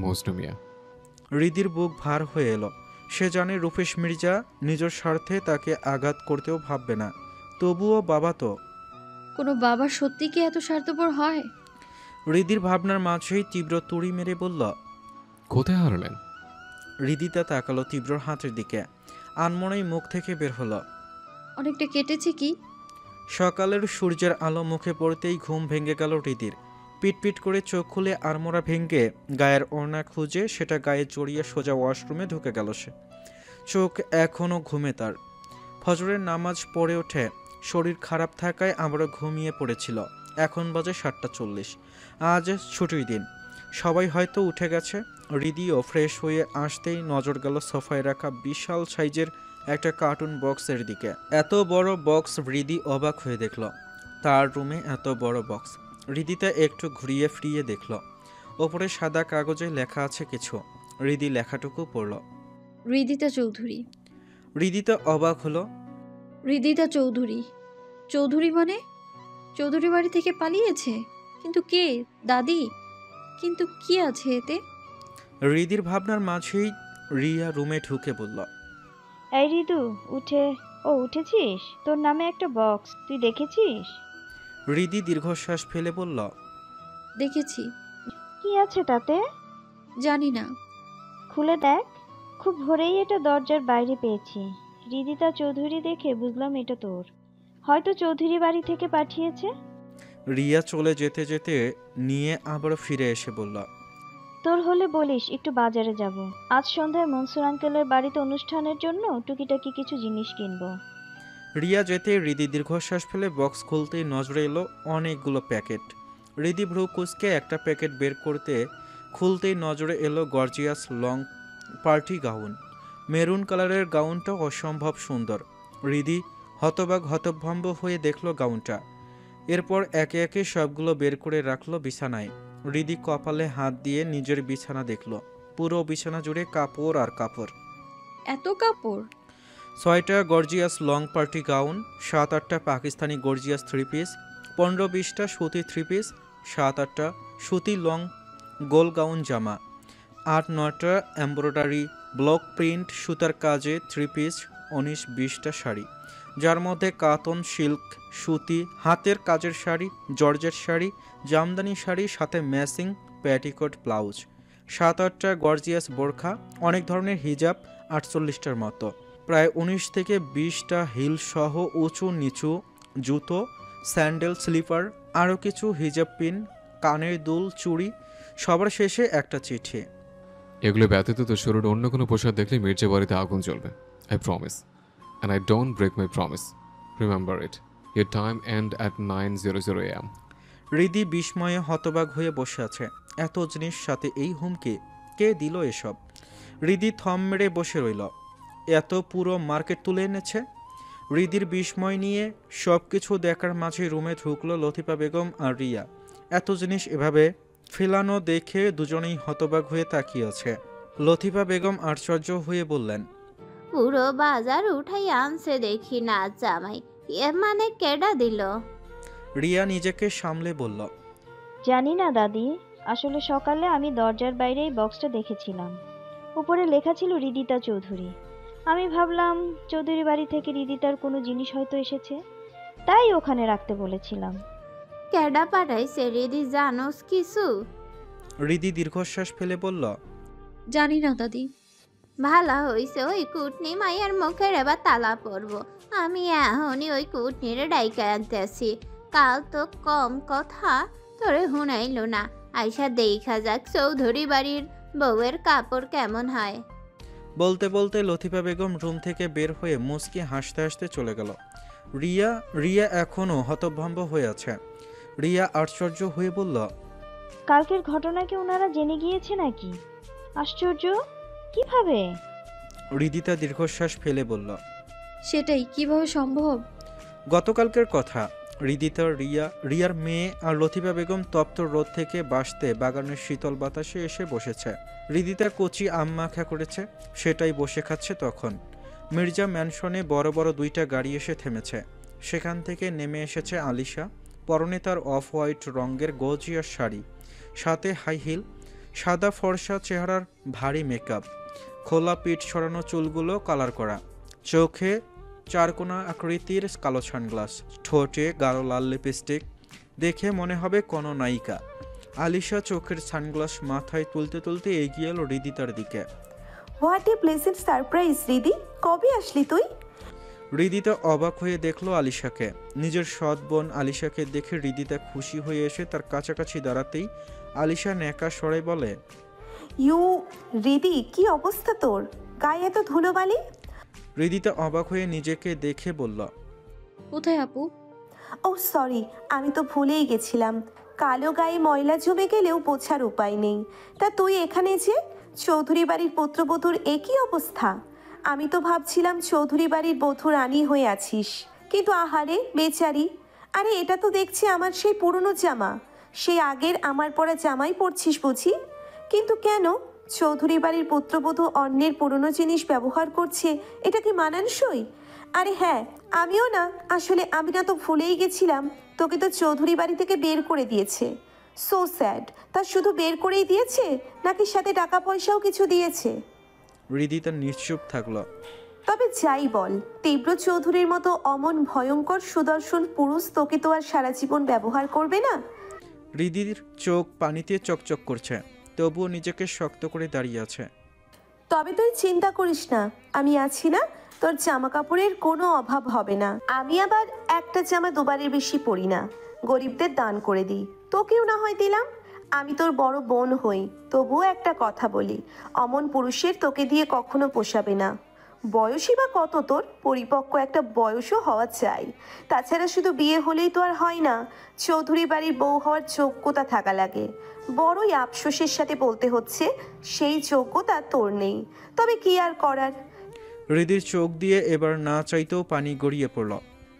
মজনু মিয়া। হৃদির বুক ভার হয়ে এলো। সে জানে রূপেশ মির্জা নিজের স্বার্থে তাকে আঘাত করতেও ভাববে না, তবুও বাবা তো। কোনো বাবা সত্যি কি এত স্বার্থপর হয়? হৃদির ভাবনার মাঝেই তীব্র তুড়ি মেরে বলল। কোথায় হারালেন? হৃদিতা তাকালো তীব্রর হাতের দিকে, আনমনেই মুখ থেকে বের হলো। অনেকটা কেটেছে কি? সকালের সূর্যের আলো মুখে পড়তেই ঘুম ভেঙে গেল হৃদির। পিটপিট করে চোখ খুলে আড়মোড়া ভেঙে গায়ের ওড়না খুঁজে সেটা গায়ে জড়িয়ে সোজা ওয়াশরুমে ঢুকে গেল সে। চোখ এখনও ঘুমে তার। ফজরের নামাজ পড়ে ওঠে, শরীর খারাপ থাকায় আবারও ঘুমিয়ে পড়েছিল। এখন বাজে 7:40। আজ ছুটির দিন, সবাই হয়তো উঠে গেছে। হৃদিও ফ্রেশ হয়ে আসতেই নজর গেল সোফায় রাখা বিশাল সাইজের একটা কার্টুন বক্সের দিকে। এত বড় বক্স হৃদি অবাক হয়ে দেখল। তার রুমে এত বড় বক্স। হৃদিতা একটু ঘুরিয়ে ফিরিয়ে দেখল, ওপরে সাদা কাগজে লেখা আছে কিছু। হৃদি লেখাটুকু পড়ল। হৃদিতা চৌধুরী। হৃদিতা অবাক হলো। হৃদিতা চৌধুরী? চৌধুরী মানে? চৌধুরী বাড়ি থেকে পালিয়েছে? কিন্তু কে? দাদি? কিন্তু কি আছে এতে? হৃদির ভাবনার মাঝেই রিয়া রুমে ঢুকে বলল। এই ঋতু, উঠেছিস? তোর নামে একটা বক্স, তুই দেখেছিস? হৃদি দীর্ঘশ্বাস ফেলে বলল। দেখেছি। কি আছে তাতে? জানি না। খুলে দেখ। খুব ভোরেই এটা দরজার বাইরে পেয়েছি। হৃদিতা চৌধুরী দেখে বুঝলাম এটা তোর। হয়তো চৌধুরী বাড়ি থেকে পাঠিয়েছে। রিয়া চলে যেতে যেতে নিয়ে আবার ফিরে এসে বলল। তোর হলে বলিস একটু বাজারে যাব। আজ সন্ধ্যায় মনসুর আঙ্কেলের বাড়িতে অনুষ্ঠানের জন্য টুকিটাকি কিছু জিনিস কিনবো। রিয়া যেতে হৃদি দীর্ঘশ্বাস ফেলে বক্স খুলতেই নজরে এলো অনেকগুলো প্যাকেট। হৃদি ভ্রু কুঁচকে একটা প্যাকেট বের করতে খুলতেই নজরে এলো gorgeous long party gown. Maroon কালারের গাউনটা অসম্ভব সুন্দর। হৃদি হতভম্ব হয়ে দেখলো গাউনটা। এরপর একে একে সবগুলো বের করে রাখলো বিছানায়। হৃদি কপালে হাত দিয়ে নিজের বিছানা দেখলো। পুরো বিছানা জুড়ে কাপড় আর কাপড়। এত কাপড়? 6টা গর্জিয়াস লং পার্টি গাউন, 7-8টা পাকিস্তানি গর্জিয়াস 3 পিস, 15-20টা সুতি 3 পিস, 7-8টা সুতি লং গোল গাউন জামা, 8-9টা এমব্রয়ডারি ব্লক প্রিন্ট সুতার কাজে 3 পিস, 19-20টা শাড়ি, যার মধ্যে কাতন, সিল্ক, সুতি, হাতের কাজের শাড়ি, জর্জেট শাড়ি, জামদানি শাড়ি, সাথে ম্যাচিং প্যাটিকোট ব্লাউজ, 7-8টা গর্জিয়াস বোরখা, অনেক ধরনের হিজাব 48টার মতো, প্রায় 19 থেকে 20টা হিল সহ উঁচু নিচু জুতো, স্যান্ডেল, স্লিপার, আরও কিছু হিজাব পিন, কানের দুল, চুড়ি, সবার শেষে একটা চিঠি। এগুলো ব্যতীত তো শরীর অন্য কোনো পোশাক দেখলে মির্জা বাড়িতে আগুন জ্বলবে। I promise, and I don't break my promise. Remember it. Your time end at 9:00 AM। Hridi বিস্ময়ে হতবাক হয়ে বসে আছে। এত জিনিস সাথে এই হুমকি, কে দিল এসব? হৃদি থম মেরে বসে রইল। এত পুরো মার্কেট তুলে এনেছে। হৃদির বিস্ময় নিয়ে সব কিছু দেখার মাঝে রুমে ঢুকলো লতিফা বেগম আর রিয়া। এত জিনিস এভাবে ফেলানো দেখে দুজনেই হতবাক হয়ে তাকিয়ে আছে। লতিফা বেগম আশ্চর্য হয়ে বললেন, পুরো বাজার উঠাই আনছে দেখি না জামাই, এ মানে কেডা দিল? রিয়া নিজেকে সামলে বলল, জানি না দাদি, আসলে সকালে আমি দরজার বাইরে এই বক্সটা দেখেছিলাম। উপরে লেখা ছিল হৃদিতা চৌধুরী। আমি ভাবলাম চৌধুরী বাড়ি থেকে হৃদিতার কোনো জিনিস হয়তো এসেছে, তাই ওখানে রাখতে বলেছিলাম। কেডা পাঠাইছে রিদি, জানোস কিছু? রিদি দীর্ঘশ্বাস ফেলে বলল, জানি না দাদি। ভালো হইছে ওই কুটনি মাইয়ার মুখের এবার তালা পড়ব। আমি এখনই ওই কুটনির ডাইকা আনতেছি। কাল তো কম কথা তোরে হুনাইল না, আইসা দেখা যাক চৌধুরী বাড়ির বউয়ের কাপড় কেমন হয়। বলতে বলতে লতিফা বেগম রুম থেকে বের হয়ে মুচকি হাসতে হাসতে চলে গেল। রিয়া এখনও হতভম্ব হয়ে আছে। রিয়া আশ্চর্য হয়ে বলল, কালকের ঘটনা কি ওনারা জেনে গিয়েছে নাকি? আশ্চর্য, কিভাবে? হৃদিতা দীর্ঘশ্বাস ফেলে বলল, সেটাই, কিভাবে সম্ভব? গতকালকের কথা। হৃদিতা, রিয়ার মেয়ে আর লতিফা বেগম তপ্ত রোদ থেকে বাঁচতে বাগানের শীতল বাতাসে এসে বসেছে। হৃদিতা কচি আম মাখা করেছে, সেটাই বসে খাচ্ছে। তখন মির্জা ম্যানশনে বড় বড় দুইটা গাড়ি এসে থেমেছে। সেখান থেকে নেমে এসেছে আলিশা। পরনে তার অফ হোয়াইট রঙের গর্জিয়াস শাড়ি, সাথে হাই হিল, সাদা ফর্সা চেহারার ভারী মেকআপ, খোলা পিঠ ছড়ানো চুলগুলো কালার করা, চোখে চারকোনা আকৃতির কালো সানগ্লাস, ঠোঁটে গাঢ় লাল লিপস্টিক। দেখে মনে হবে কোনো নায়িকা। আলিশা চোখের সানগ্লাস মাথায় তুলতে তুলতে এগিয়ে এলো হৃদিতার দিকে। What a pleasant surprise Ridi, কবে আসলি তুই? হৃদিতা অবাক হয়ে দেখলো আলিশাকে। নিজের সৎ বোন আলিশাকে দেখে হৃদিতা খুশি হয়ে এসে তার কাছাকাছি দাঁড়াতেই আলিশা ন্যাকা স্বরে বলে, রিদি, কি অবস্থা তোর? গায়ে এত ধুলোবালি? হৃদিতা অবাক হয়ে নিজেকে দেখে বলল, কোথায় আপু? ও সরি, আমি তো ভুলেই গেছিলাম। কালো গায়ে ময়লা জমে গেলেও পোছার উপায় নেই। তা তুই এখানে যে? চৌধুরী বাড়ির পুত্রবধূর একই অবস্থা। আমি তো ভাবছিলাম চৌধুরী বাড়ির বধূ রানী হয়ে আছিস, কিন্তু আহারে বেচারি। আরে এটা তো দেখছি আমার সেই পুরনো জামা, সেই আগের আমার পরা জামাই পরছিস বুঝি? কিন্তু কেন? চৌধুরী বাড়ির পুত্রবধূ অন্যের পুরনো জিনিস ব্যবহার করছে, এটা কি মানানসই? আরে হ্যাঁ, আমিও না, আসলে আমি না তো ভুলেই গেছিলাম, তোকে তো চৌধুরী বাড়ি থেকে বের করে দিয়েছে। So sad. তা শুধু বের করেই দিয়েছে নাকি সাথে টাকা পয়সাও কিছু দিয়েছে? হৃদিতা নিশ্চুপ থাকলো। তবে যাই বল, তীব্র চৌধুরীর মতো অমন ভয়ঙ্কর সুদর্শন পুরুষ তোকে তো আর সারা জীবন ব্যবহার করবে না। হৃদির চোখ পানিতে চকচক করছে, তবুও নিজেকে শক্ত করে দাঁড়িয়ে আছে। তবে তুই চিন্তা করিস না, আমি আছি না, তোর জামা কাপড়ের কোনো অভাব হবে না। আমি আবার একটা জামা দুবারের বেশি পরি না, গরিবদের দান করে দিই। তোকেও না হয় দিলাম। আমি তোর বড় বোন হই, তবুও একটা কথা বলি, অমন পুরুষের তোকে দিয়ে কখনো পোষাবে না। বয়সই বা কত তোর? পরিপক্ক একটা বয়সও হওয়া চাই। তাছাড়া শুধু বিয়ে হলেই তো আর হয় না, চৌধুরী বাড়ির বউ হওয়ার যোগ্যতা থাকা লাগে। বড়ই আফসোসের সাথে বলতে হচ্ছে, সেই যোগ্যতা তোর নেই। তবে কি আর করার। হৃদির চোখ দিয়ে এবার না চাইতেও পানি গড়িয়ে পড়ল।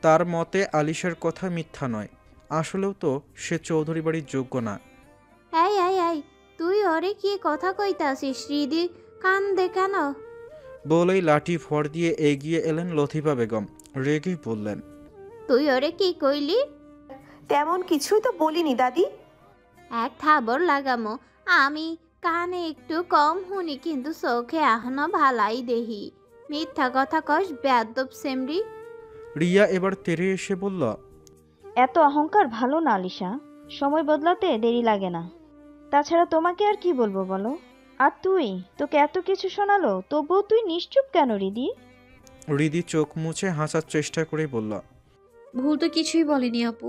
তার মতে আলিশার কথা মিথ্যা নয়, আসলেও তো সে চৌধুরী বাড়ির যোগ্য না। এই তুই ওরে কি কথা কইতাছিস? হৃদি কান্দে কেন? বলেই লাঠি ফড় দিয়ে এগিয়ে এলেন লতিফা বেগম। রেগে বললেন, তুই ওরে কি কইলি? তেমন কিছুই তো বলিনি দাদি। এক থাবর লাগামো। আমি কানে একটু কম শুনি, কিন্তু চোখে এখনো ভালাই দেহি। মিথ্যা কথা কস বেয়াদব সেমরি। রিয়া এবার তেরে এসে বলল, এত অহংকার ভালো না আলিশা, সময় বদলাতে দেরি লাগে না। তাছাড়া তোমাকে আর কি বলবো বলো? আর তোকে এত কিছু শোনালো, তবুও তুই নিশ্চুপ কেন রিদি? রিদি চোখ মুছে হাসার চেষ্টা করে বলল, ভুল তো কিছুই বলেনি আপু।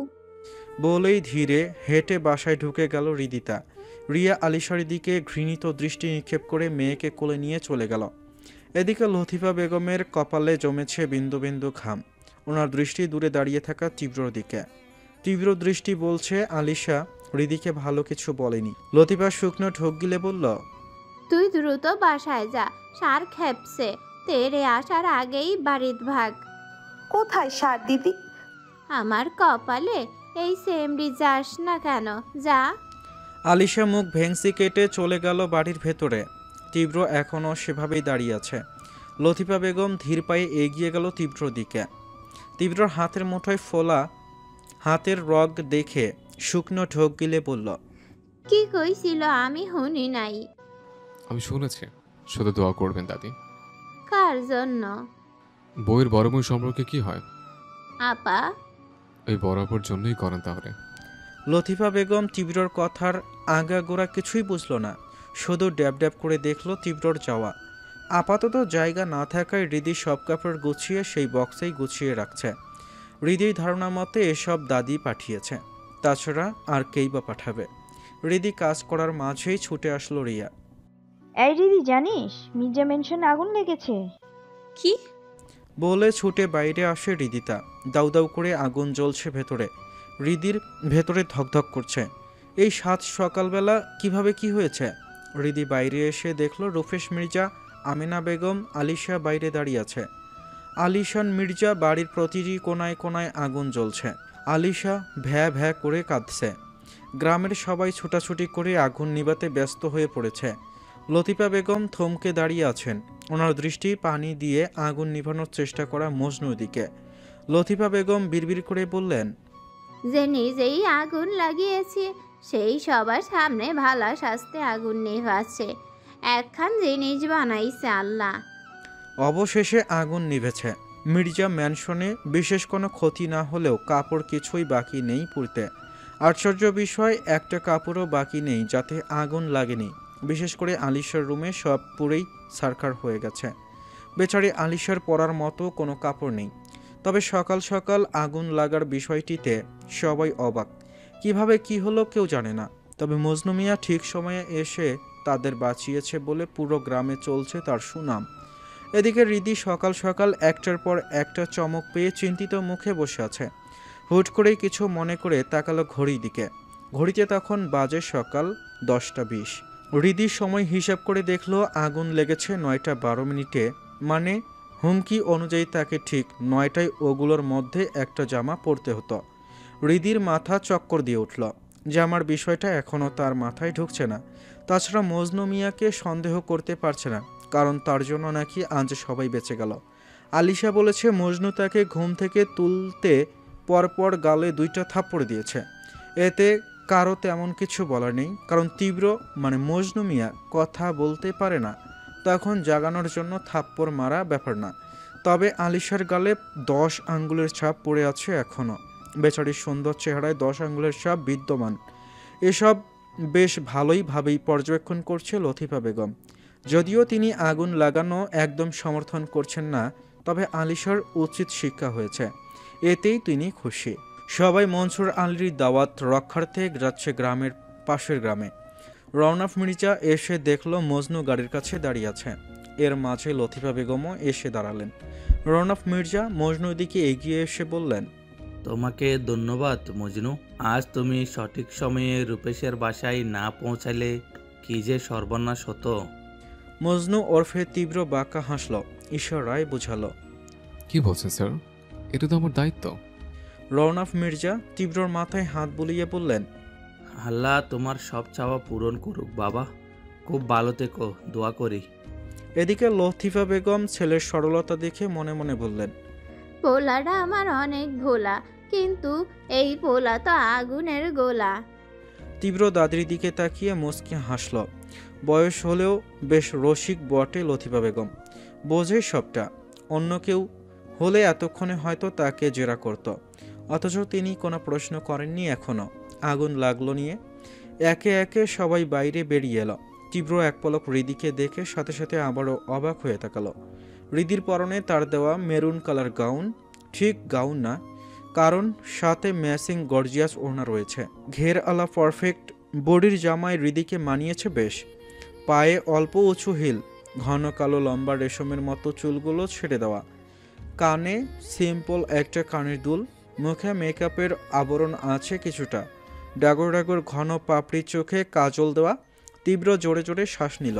বলেই ধীরে হেঁটে বাসায় ঢুকে গেল হৃদিতা। রিয়া আলিশার দিকে ঘৃণিত দৃষ্টি নিক্ষেপ করে মেয়েকে কোলে নিয়ে চলে গেল। এদিকে লতিফা বেগমের কপালে জমেছে বিন্দু বিন্দু ঘাম। ওনার দৃষ্টি দূরে দাঁড়িয়ে থাকা তীব্রর দিকে। তীব্র দৃষ্টি বলছে আলিশা হৃদিকে ভালো কিছু বলেনি। লতিফা শুকনো ঢোক গিলে বলল, তুই দ্রুত বাসায় যা, সার খেপছে। তেরে আসার আগেই বাড়ির ভাগ। কোথায় সার দিদি? আমার কপালে এই সেমরি, যাস না কেন, যা। আলিশা মুখ ভেংসি কেটে চলে গেল বাড়ির ভেতরে। তীব্র এখনও সেভাবেই দাঁড়িয়ে আছে। লতিফা বেগম ধীর পায়ে এগিয়ে গেল তীব্র দিকে। তীব্রর হাতের মুঠোয় ফোলা হাতের রগ দেখে শুকনো ঢোক গিলে বলল, কি কইছিল আমি শুনি নাই। আমি শুনেছি, শুধু দোয়া করবেন দাদি। কার জন্য? বইয়ের বড় বই সম্পর্কে কি হয়? আপা, ওই বরাবর জন্যই করেন তাহলে। লতিফা বেগম তীব্রর কথার আগাগোড়া কিছুই বুঝল না, শুধু ড্যাব ড্যাব করে দেখল তীব্রর যাওয়া। আপাতত জায়গা না থাকায় হৃদি সব কাপড় গুছিয়ে সেই বক্সেই গুছিয়ে রাখছে। হৃদির ধারণা মতে এসব দাদি পাঠিয়েছে, তাছাড়া আর কেই বা পাঠাবে। হৃদি কাজ করার মাঝেই ছুটে আসলো রিয়া। এই দিদি, জানিস মির্জা মেনশনে আগুন লেগেছে? কি বলে ছুটে বাইরে আসে হৃদিতা। দাউ দাউ করে আগুন জ্বলছে ভেতরে। হৃদির ভেতরে ধকধক করছে। এই সাত সকালবেলা কিভাবে কি হয়েছে? হৃদি বাইরে এসে দেখল রুফেশ মির্জা, আমিনা বেগম, আলিশা বাইরে দাঁড়িয়ে আছে। আলিশান মির্জা বাড়ির প্রতিটি কোনায় কোনায় আগুন জ্বলছে। আলিশা ভ্যা ভ্যা করে কাঁদছে। গ্রামের সবাই ছুটাছুটি করে আগুন নিভাতে ব্যস্ত হয়ে পড়েছে। লতিফা বেগম থমকে দাঁড়িয়ে আছেন। ওনার দৃষ্টি পানি দিয়ে আগুন নিভানোর চেষ্টা করা মজনুর দিকে। লতিফা বেগম বিড়বিড় করে বললেন, যে নিজেই আগুন লাগিয়েছে সেই সবার সামনে ভালা শাস্তে আগুন নেভাচ্ছে। একখান জিনিস বানাইছে আল্লাহ। অবশেষে আগুন নিভেছে। মির্জা ম্যানশনে বিশেষ কোনো ক্ষতি না হলেও কাপড় কিছুই বাকি নেই পুড়তে। আশ্চর্য বিষয়, একটা কাপড়ও বাকি নেই যাতে আগুন লাগেনি। বিশেষ করে আলিশার রুমে সব পুরেই ছারখার হয়ে গেছে। বেচারি আলিশার পরার মতো কোনো কাপড় নেই। তবে সকাল সকাল আগুন লাগার বিষয়টিতে সবাই অবাক। কিভাবে কি হলো কেউ জানে না। তবে মজনু মিয়া ঠিক সময়ে এসে তাদের বাঁচিয়েছে বলে পুরো গ্রামে চলছে তার সুনাম। এদিকে হৃদি সকাল সকাল একটার পর একটা চমক পেয়ে চিন্তিত মুখে বসে আছে। হুট করেই কিছু মনে করে তাকালো ঘড়ির দিকে। ঘড়িতে তখন বাজে সকাল 10টা 20। হৃদি সময় হিসাব করে দেখলো আগুন লেগেছে 9টা 12 মানে হুমকি অনুযায়ী তাকে ঠিক 9টায় ওগুলোর মধ্যে একটা জামা পরতে হতো। হৃদির মাথা চক্কর দিয়ে উঠল। জামার বিষয়টা এখনও তার মাথায় ঢুকছে না। তাছাড়া মজনু মিয়াকে সন্দেহ করতে পারছে না, কারণ তার জন্য নাকি আজ সবাই বেঁচে গেল। আলিশা বলেছে মজনু তাকে ঘুম থেকে তুলতে পরপর গালে 2টা থাপ্পড় দিয়েছে। এতে কারো তেমন কিছু বলার নেই, কারণ তীব্র মানে মজনু মিয়া কথা বলতে পারে না। তখন জাগানোর জন্য থাপ্পড় মারা ব্যাপার না। তবে আলিশার গালে 10 আঙ্গুলের ছাপ পড়ে আছে এখনও। বেচারির সুন্দর চেহারায় 10 আঙ্গুলের ছাপ বিদ্যমান। এসব বেশ ভাবেই পর্যবেক্ষণ করছে লতিফা বেগম। যদিও তিনি আগুন লাগানো একদম সমর্থন করছেন না, তবে আলিশার উচিত শিক্ষা হয়েছে, এতেই তিনি খুশি। সবাই মনসুর আলীর দাওয়াত রক্ষার্থে যাচ্ছে গ্রামের পাশের গ্রামে। রওনাফ মির্জা এসে দেখল মজনু গাড়ির কাছে দাঁড়িয়ে আছে। এর মাঝে লতিফা বেগমও এসে দাঁড়ালেন। রওনাফ মির্জা মজনুর দিকে এগিয়ে এসে বললেন, তোমাকে ধন্যবাদ মজনু। আজ তুমি সঠিক সময়ে রূপেশের বাসায় না পৌঁছালে কি যে সর্বনাশ হতো। মজনু ওরফে তীব্র বাঁকা হাসল, ইশারায় বুঝালো। কি বলছেন স্যার, এটা তো আমার দায়িত্ব। রওনাফ মির্জা তীব্রর মাথায় হাত বুলিয়ে বললেন, আল্লাহ তোমার সব চাওয়া পূরণ করুক বাবা, খুব ভালো থেকো, দোয়া করি। এদিকে লতিফা বেগম ছেলের সরলতা দেখে মনে মনে বললেন, পোলাটা আমার অনেক ভোলা, কিন্তু এই পোলা তো আগুনের গোলা। তীব্র দাদির দিকে তাকিয়ে মুচকি হাসল। বয়স হলেও বেশ রসিক বটে লতিফা বেগম, বোঝে সবটা। অন্য কেউ হলে এতক্ষণে হয়তো তাকে জেরা করত, অথচ তিনি কোনো প্রশ্ন করেননি এখনও। আগুন লাগলো নিয়ে একে একে সবাই বাইরে বেরিয়ে এলো। তীব্র এক পলক হৃদিকে দেখে সাথে সাথে আবারও অবাক হয়ে তাকালো। হৃদির পরনে তার দেওয়া মেরুন কালার গাউন, ঠিক গাউন না, কারণ সাথে ম্যাচিং গর্জিয়াস ওড়না রয়েছে। ঘের আলা পারফেক্ট বডির জামায় হৃদিকে মানিয়েছে বেশ। পায়ে অল্প উঁচু হিল, ঘন কালো লম্বা রেশমের মতো চুলগুলো ছেড়ে দেওয়া, কানে সিম্পল একটা কানের দুল, মুখে মেকআপের আবরণ আছে কিছুটা, ডাগর ডাগর ঘন পাপড়ি, চোখে কাজল দেওয়া। তীব্র জোরে জোরে শ্বাস নিল,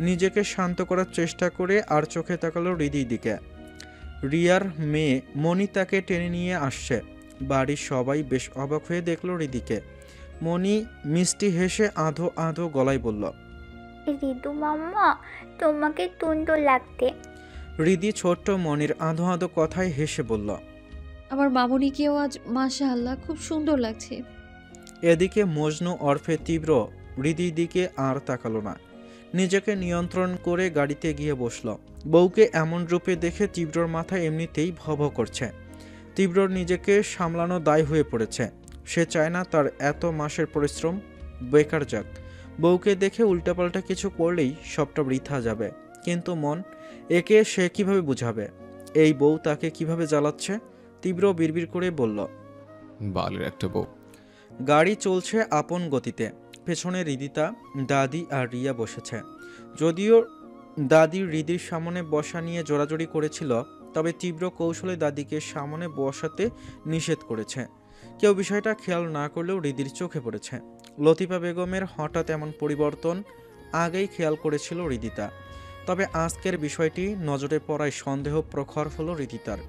নিজেকে শান্ত করার চেষ্টা করে আর চোখে তাকালো হৃদির দিকে। রিয়ার মেয়ে মনি তাকে টেনে নিয়ে আসছে। বাড়ির সবাই বেশ অবাক হয়ে দেখল হৃদিকে। মনি মিষ্টি হেসে আধো আধো গলায় বলল, ঋতু মাম্মা তোমাকে সুন্দর লাগতে। রিদি ছোট্ট মনির আধো আধো কথায় হেসে বলল। আমার মামুনিকেও আজ মাশাআল্লাহ খুব সুন্দর লাগছে। এদিকে মজনু ওরফে তীব্র রিদির দিকে আর তাকালো না, নিজেকে নিয়ন্ত্রণ করে গাড়িতে গিয়ে বসল। বউকে এমন রূপে দেখে তীব্রর মাথায় এমনিতেই ভব করছে। তীব্রর নিজেকে সামলানো দায় হয়ে পড়েছে। সে চায় না তার এত মাসের পরিশ্রম বেকার যাক। বউকে দেখে উল্টাপাল্টা কিছু করলেই সবটা বৃথা যাবে। কিন্তু মন, একে সে কিভাবে বুঝাবে? এই বউ তাকে কিভাবে জ্বালাচ্ছে? তীব্র বিড়বিড় করে বলল, বালের একটা বউ। গাড়ি চলছে আপন গতিতে। পেছনে রিদিতা, দাদি আর রিয়া বসেছে। যদিও দাদি রিদির সামনে বসা নিয়ে জোরাজোরি করেছিল, তবে তীব্র কৌশলে দাদিকে সামনে বসাতে নিষেধ করেছে। কেউ বিষয়টা খেয়াল না করলেও রিদির চোখে পড়েছে। লতিফা বেগমের হঠাৎ এমন পরিবর্তন আগেই খেয়াল করেছিল রিদিতা, তবে আজকের বিষয়টি নজরে পড়ায় সন্দেহ প্রখর হলো রিদিতার।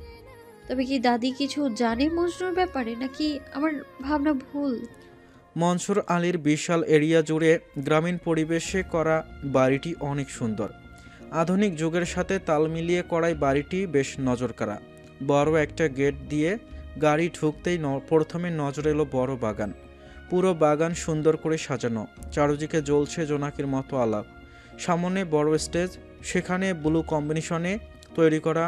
তবে কি দাদি কিছু জানে মজনুর ব্যাপারে, নাকি আমার ভাবনা ভুল? মনসুর আলীর বিশাল এরিয়া জুড়ে গ্রামীণ পরিবেশে করা বাড়িটি অনেক সুন্দর। আধুনিক যুগের সাথে তাল মিলিয়ে করায় বাড়িটি বেশ নজরকাড়া। বড় একটা গেট দিয়ে গাড়ি ঢুকতেই প্রথমে নজর এলো বড় বাগান। পুরো বাগান সুন্দর করে সাজানো, চারদিকে জ্বলছে জোনাকির মতো আলাপ। সামনে বড় স্টেজ, সেখানে ব্লু কম্বিনেশনে তৈরি করা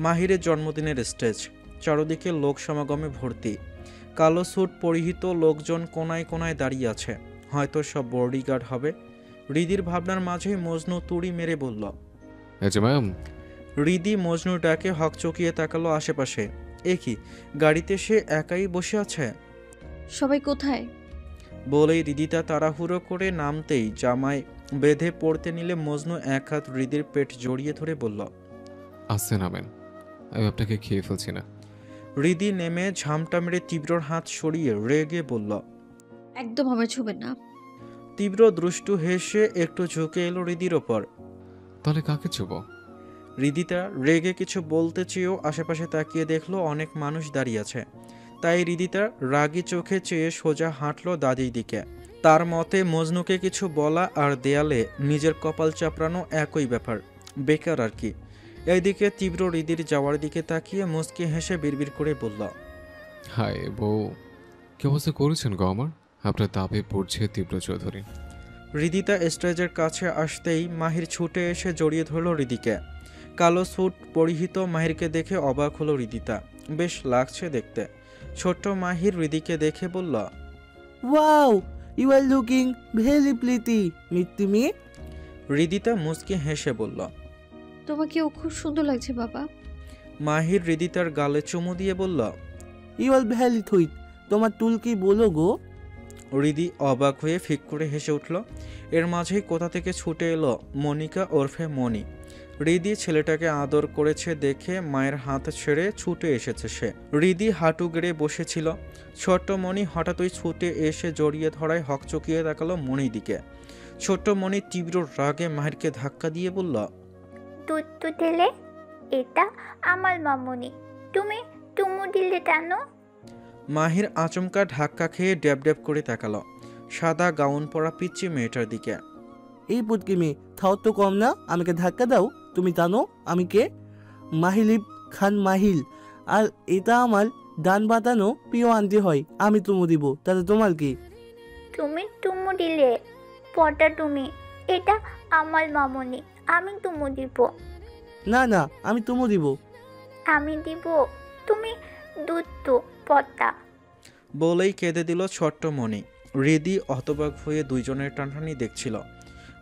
মাহিরের জন্মদিনের স্টেজ। চারদিকে লোক সমাগমে ভর্তি। কালো স্যুট পরিহিত লোকজন কোনায় কোনায় দাঁড়িয়ে আছে, হয়তো সব বডিগার্ড হবে। রিদির ভাবনার মাঝেই মজনু তুড়ি মেরে বলল, ম্যাম। রিদি মজনুর ডাকে হকচকিয়ে তাকালো আশেপাশে। এ কি, গাড়িতে সে একাই বসে আছে? সবাই কোথায়? বলেই রিদিতা তাড়াহুড়ো করে নামতেই জামায় বেঁধে পড়তে নিলে মজনু এক হাত রিদির পেট জড়িয়ে ধরে বলল, আসছে নামেন, আমি আপনাকে খেয়ে ফেলছি না। রিদি নেমে ঝামটা মেরে তীব্রর হাত সরিয়ে রেগে বলল, একদম আমায় ছুবেন না। তীব্র দুষ্টু হেসে একটু ঝুঁকে এলো রিদির ওপর। তাহলে কাকে ছুব? রিদিতা রেগে কিছু বলতে চেয়েও আশেপাশে তাকিয়ে দেখলো অনেক মানুষ দাঁড়িয়ে আছে। তাই রিদিতা রাগী চোখে চেয়ে সোজা হাঁটলো দাদির দিকে। তার মতে মজনুকে কিছু বলা আর দেয়ালে নিজের কপাল চাপড়ানো একই ব্যাপার, বেকার আর কি। এইদিকে তীব্র রিদির যাওয়ার দিকে তাকিয়ে মুচকি হেসে বিড়বিড় করে বলল, হায় বউ, কি অবস্থা করেছেন গো আমার? আপনার তাপে পড়ছে তীব্র চৌধুরী। রিদিতা স্টেজের কাছে আসতেই মাহির ছুটে এসে জড়িয়ে ধরল রিদিকে। কালো স্যুট পরিহিত মাহিরকে দেখে অবাক হলো রিদিতা। বেশ লাগছে দেখতে। ছোট্ট মাহির রিদিকে দেখে বলল, wow, you are looking very pretty মিত্তি মি। রিদিতা মুচকি হেসে বলল, তোমাকেও খুব সুন্দর লাগছে বাবা। মাহির রিদিতার গালে চুমু দিয়ে বলল, ইউ আর ভেরি সুইট, তোমার টুল কি বলো গো? রিদি অবাক হয়ে ফিক করে হেসে উঠল। এর মাঝেই কোথা থেকে ছুটে এলো মনিকা ওরফে মনি। রিদি ছেলেটাকে আদর করেছে দেখে মায়ের হাত ছেড়ে ছুটে এসেছে সে। রিদি হাঁটু গেড়ে বসেছিল। ছোট্ট মনি হঠাৎই ছুটে এসে জড়িয়ে ধরায় হকচকিয়ে তাকালো মনির দিকে। ছোট্ট মনি তীব্র রাগে মাহিরকে ধাক্কা দিয়ে বলল, তুই দিলে, এটা আমার মামুনি, তুমি চুমু দিলে কেন? মাহির আচমকা ধাক্কা খেয়ে ড্যাব ড্যাব করে তাকালো সাদা গাউন পরা পিচ্চি মেয়েটার দিকে। এই পুটকি মেয়ে, থাও তো কম না, আমাকে ধাক্কা দাও। তুমি জানো আমি কে? মাহিলিব খান মাহিল, আর এটা আমার ডান বাতানো প্রিয় আনতে হয়। আমি চুমু দিব, তাতে তোমার কি? তুমি চুমু দিলে পটা, তুমি, এটা আমার মামুনি, আমি চুমু দিব। না না, আমি চুমু দিব। আমি দিব, তুমি দুধ পটা। বলেই কেঁদে দিল ছোট্ট মনি। রিদি হতবাক হয়ে দুইজনের টানটানি দেখছিল।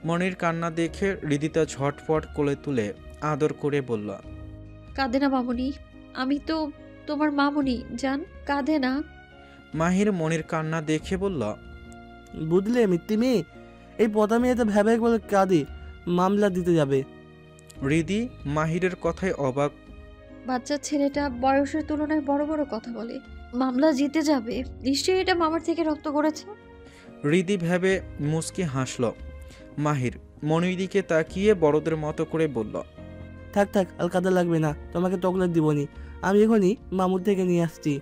মনির কান্না দেখে রিদিতা ঝটপট কোলে তুলে আদর করে বলল, কাঁদে না মামুনি, আমি তো তোমার মামুনি জান, কাঁদে না। মাহির মনির কান্না দেখে বলল, বুঝলে মিত্তি মেয়ে, এই পদা মেয়েটা ভ্যাবাক বলে কাঁদে, মামলা দিতে যাবে। রিদি মাহিরের কথায় অবাক। বাচ্চা ছেলেটা বয়সের তুলনায় বড় বড় কথা বলে, মামলা জিতে যাবে। নিশ্চয়ই এটা মামার থেকে রক্ত করেছে। রিদি ভেবে মুচকি হাসল। মাহির মনির দিকে তাকিয়ে বড়দের মতো করে বলল, থাক থাক, আর কাদা লাগবে না, তোমাকে চকলেট দিবনি, আমি এখনই মামুর থেকে নিয়ে আসছি।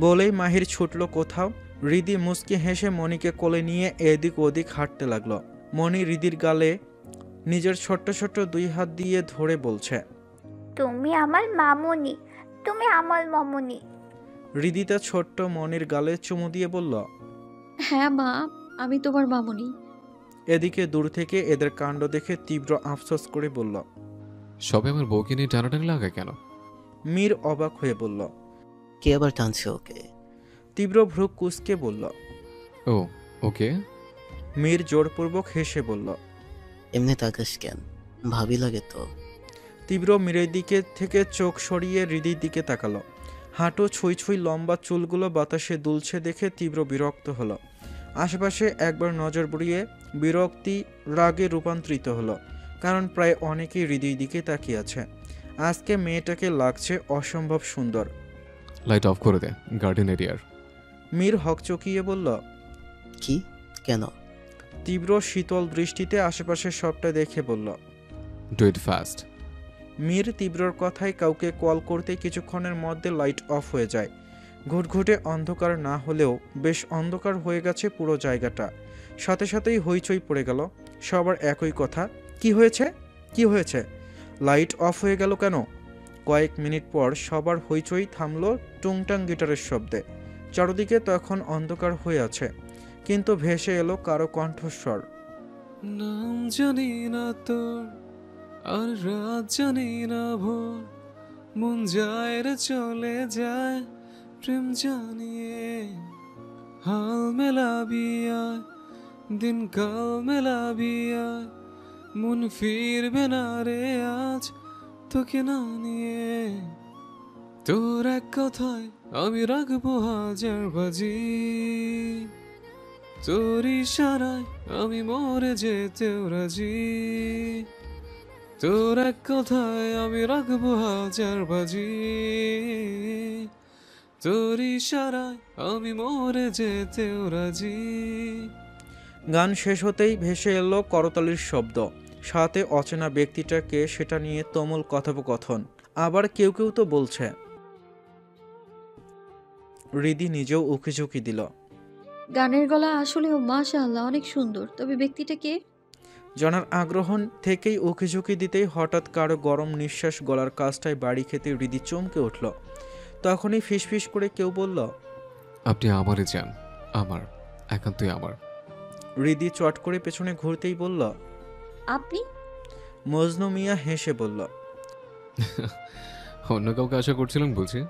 বলেই মাহির ছুটল কোথাও। হৃদি মুচকি হেসে মনিকে কোলে নিয়ে এদিক ওদিক হাঁটতে লাগলো। মনি হৃদির গালে নিজের ছোট্ট ছোট্ট 2 হাত দিয়ে ধরে বলছে, তুমি আমার মামুনি, তুমি আমার মামুনি। হৃদিতা ছোট্ট মনির গালে চুমু দিয়ে বলল, হ্যাঁ মা, আমি তোমার মামুনি। এদিকে দূর থেকে এদের কাণ্ড দেখে তীব্র আফসোস করে বলল, সবে আমার বউকে নিয়ে টানাটানি লাগায় কেন? মীর অবাক হয়ে বলল, কে আবার টানছে ওকে? তীব্র ভ্রু কুঁচকে বলল, ও ওকে। মীর জোরপূর্বক হেসে বলল, এমনি তাকাস কেন? ভাবি লাগে তো। তীব্র মীরের দিকে থেকে চোখ সরিয়ে হৃদির দিকে তাকালো। হাঁটু ছুঁই ছুঁই লম্বা চুলগুলো বাতাসে দুলছে দেখে তীব্র বিরক্ত হলো। আশেপাশে একবার নজর বুড়িয়ে বিরক্তি রাগে রূপান্তরিত হলো, কারণ প্রায় অনেকেই হৃদির দিকে তাকিয়ে আছে। আজকে মেয়েটাকে লাগছে অসম্ভব সুন্দর। লাইট অফ করে দে, গার্ডেন এরিয়ার। মীর হকচকিয়ে বলল, কি? কেন? তীব্র শীতল দৃষ্টিতে আশেপাশে সবটা দেখে বলল, ডু ইট ফাস্ট। মীর তীব্রর কথায় কাউকে কল করতে কিছুক্ষণের মধ্যে লাইট অফ হয়ে যায়। ঘুটঘুটে অন্ধকার না হলেও বেশ অন্ধকার হয়ে গেছে পুরো জায়গাটা। সাথে সাথেই হইচই পড়ে গেল। সবার একই কথা, কি হয়েছে, কি হয়েছে? লাইট অফ হয়ে গেল কেন? কয়েক মিনিট পর সবার হইচই থামলো টুংটাং গিটারের শব্দে। চারদিকে তখন অন্ধকার হয়ে আছে, কিন্তু ভেসে এলো কারো কণ্ঠস্বর, নাম জানি না তোর, আর রাত জানি না ভোর, মন যায় রে চলে যায় প্রেম জানিয়ে। হাল মেলাবি আয়, দিন কাল মেলাবি আয়, মন ফিরবে না রে আজ তোকে না নিয়ে। তোর এক কথায় আমি রাখবো হাজার বাজি, তোর ইশারায় আমি মরে যেতেও রাজি। তোর এক কথায় আমি রাখবো হাজার বাজি, তোর ইশারায় আমি মরে যেতেও রাজি। গান শেষ হতেই ভেসে এলো করতালির শব্দ, সাথে অচেনা ব্যক্তিটাকে সেটা নিয়ে তুমুল কথোপকথন। আবার কেউ কেউ তো বলছে। হৃদি নিজেও উকিঝুঁকি দিল। গানের গলা আসলেও মাশাআল্লাহ অনেক সুন্দর, তবে ব্যক্তিটা কে? জানার আগ্রহ থেকেই উকিঝুঁকি দিতেই হঠাৎ কারো গরম নিঃশ্বাস গলার কাজটায় বাড়ি খেতে হৃদি চমকে উঠল। তখনই ফিসফিস করে কেউ বলল, আপনি আমারে চান, আমার, একান্তই আমার। হৃদি চট করে পেছনে ঘুরতেই বলল, আপনি? মজনু মিয়া হেসে বলল, অন্য কাউকে আশা করছিলেন বলছি।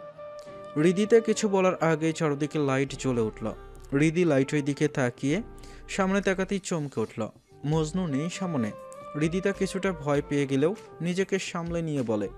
হৃদিতে কিছু বলার আগেই চারদিকে লাইট জ্বলে উঠল। হৃদি লাইটের দিকে তাকিয়ে সামনে তাকাতেই চমকে উঠল। মজনু নেই সামনে। হৃদিতা কিছুটা ভয় পেয়ে গেলেও নিজেকে সামলে নিয়ে বলে,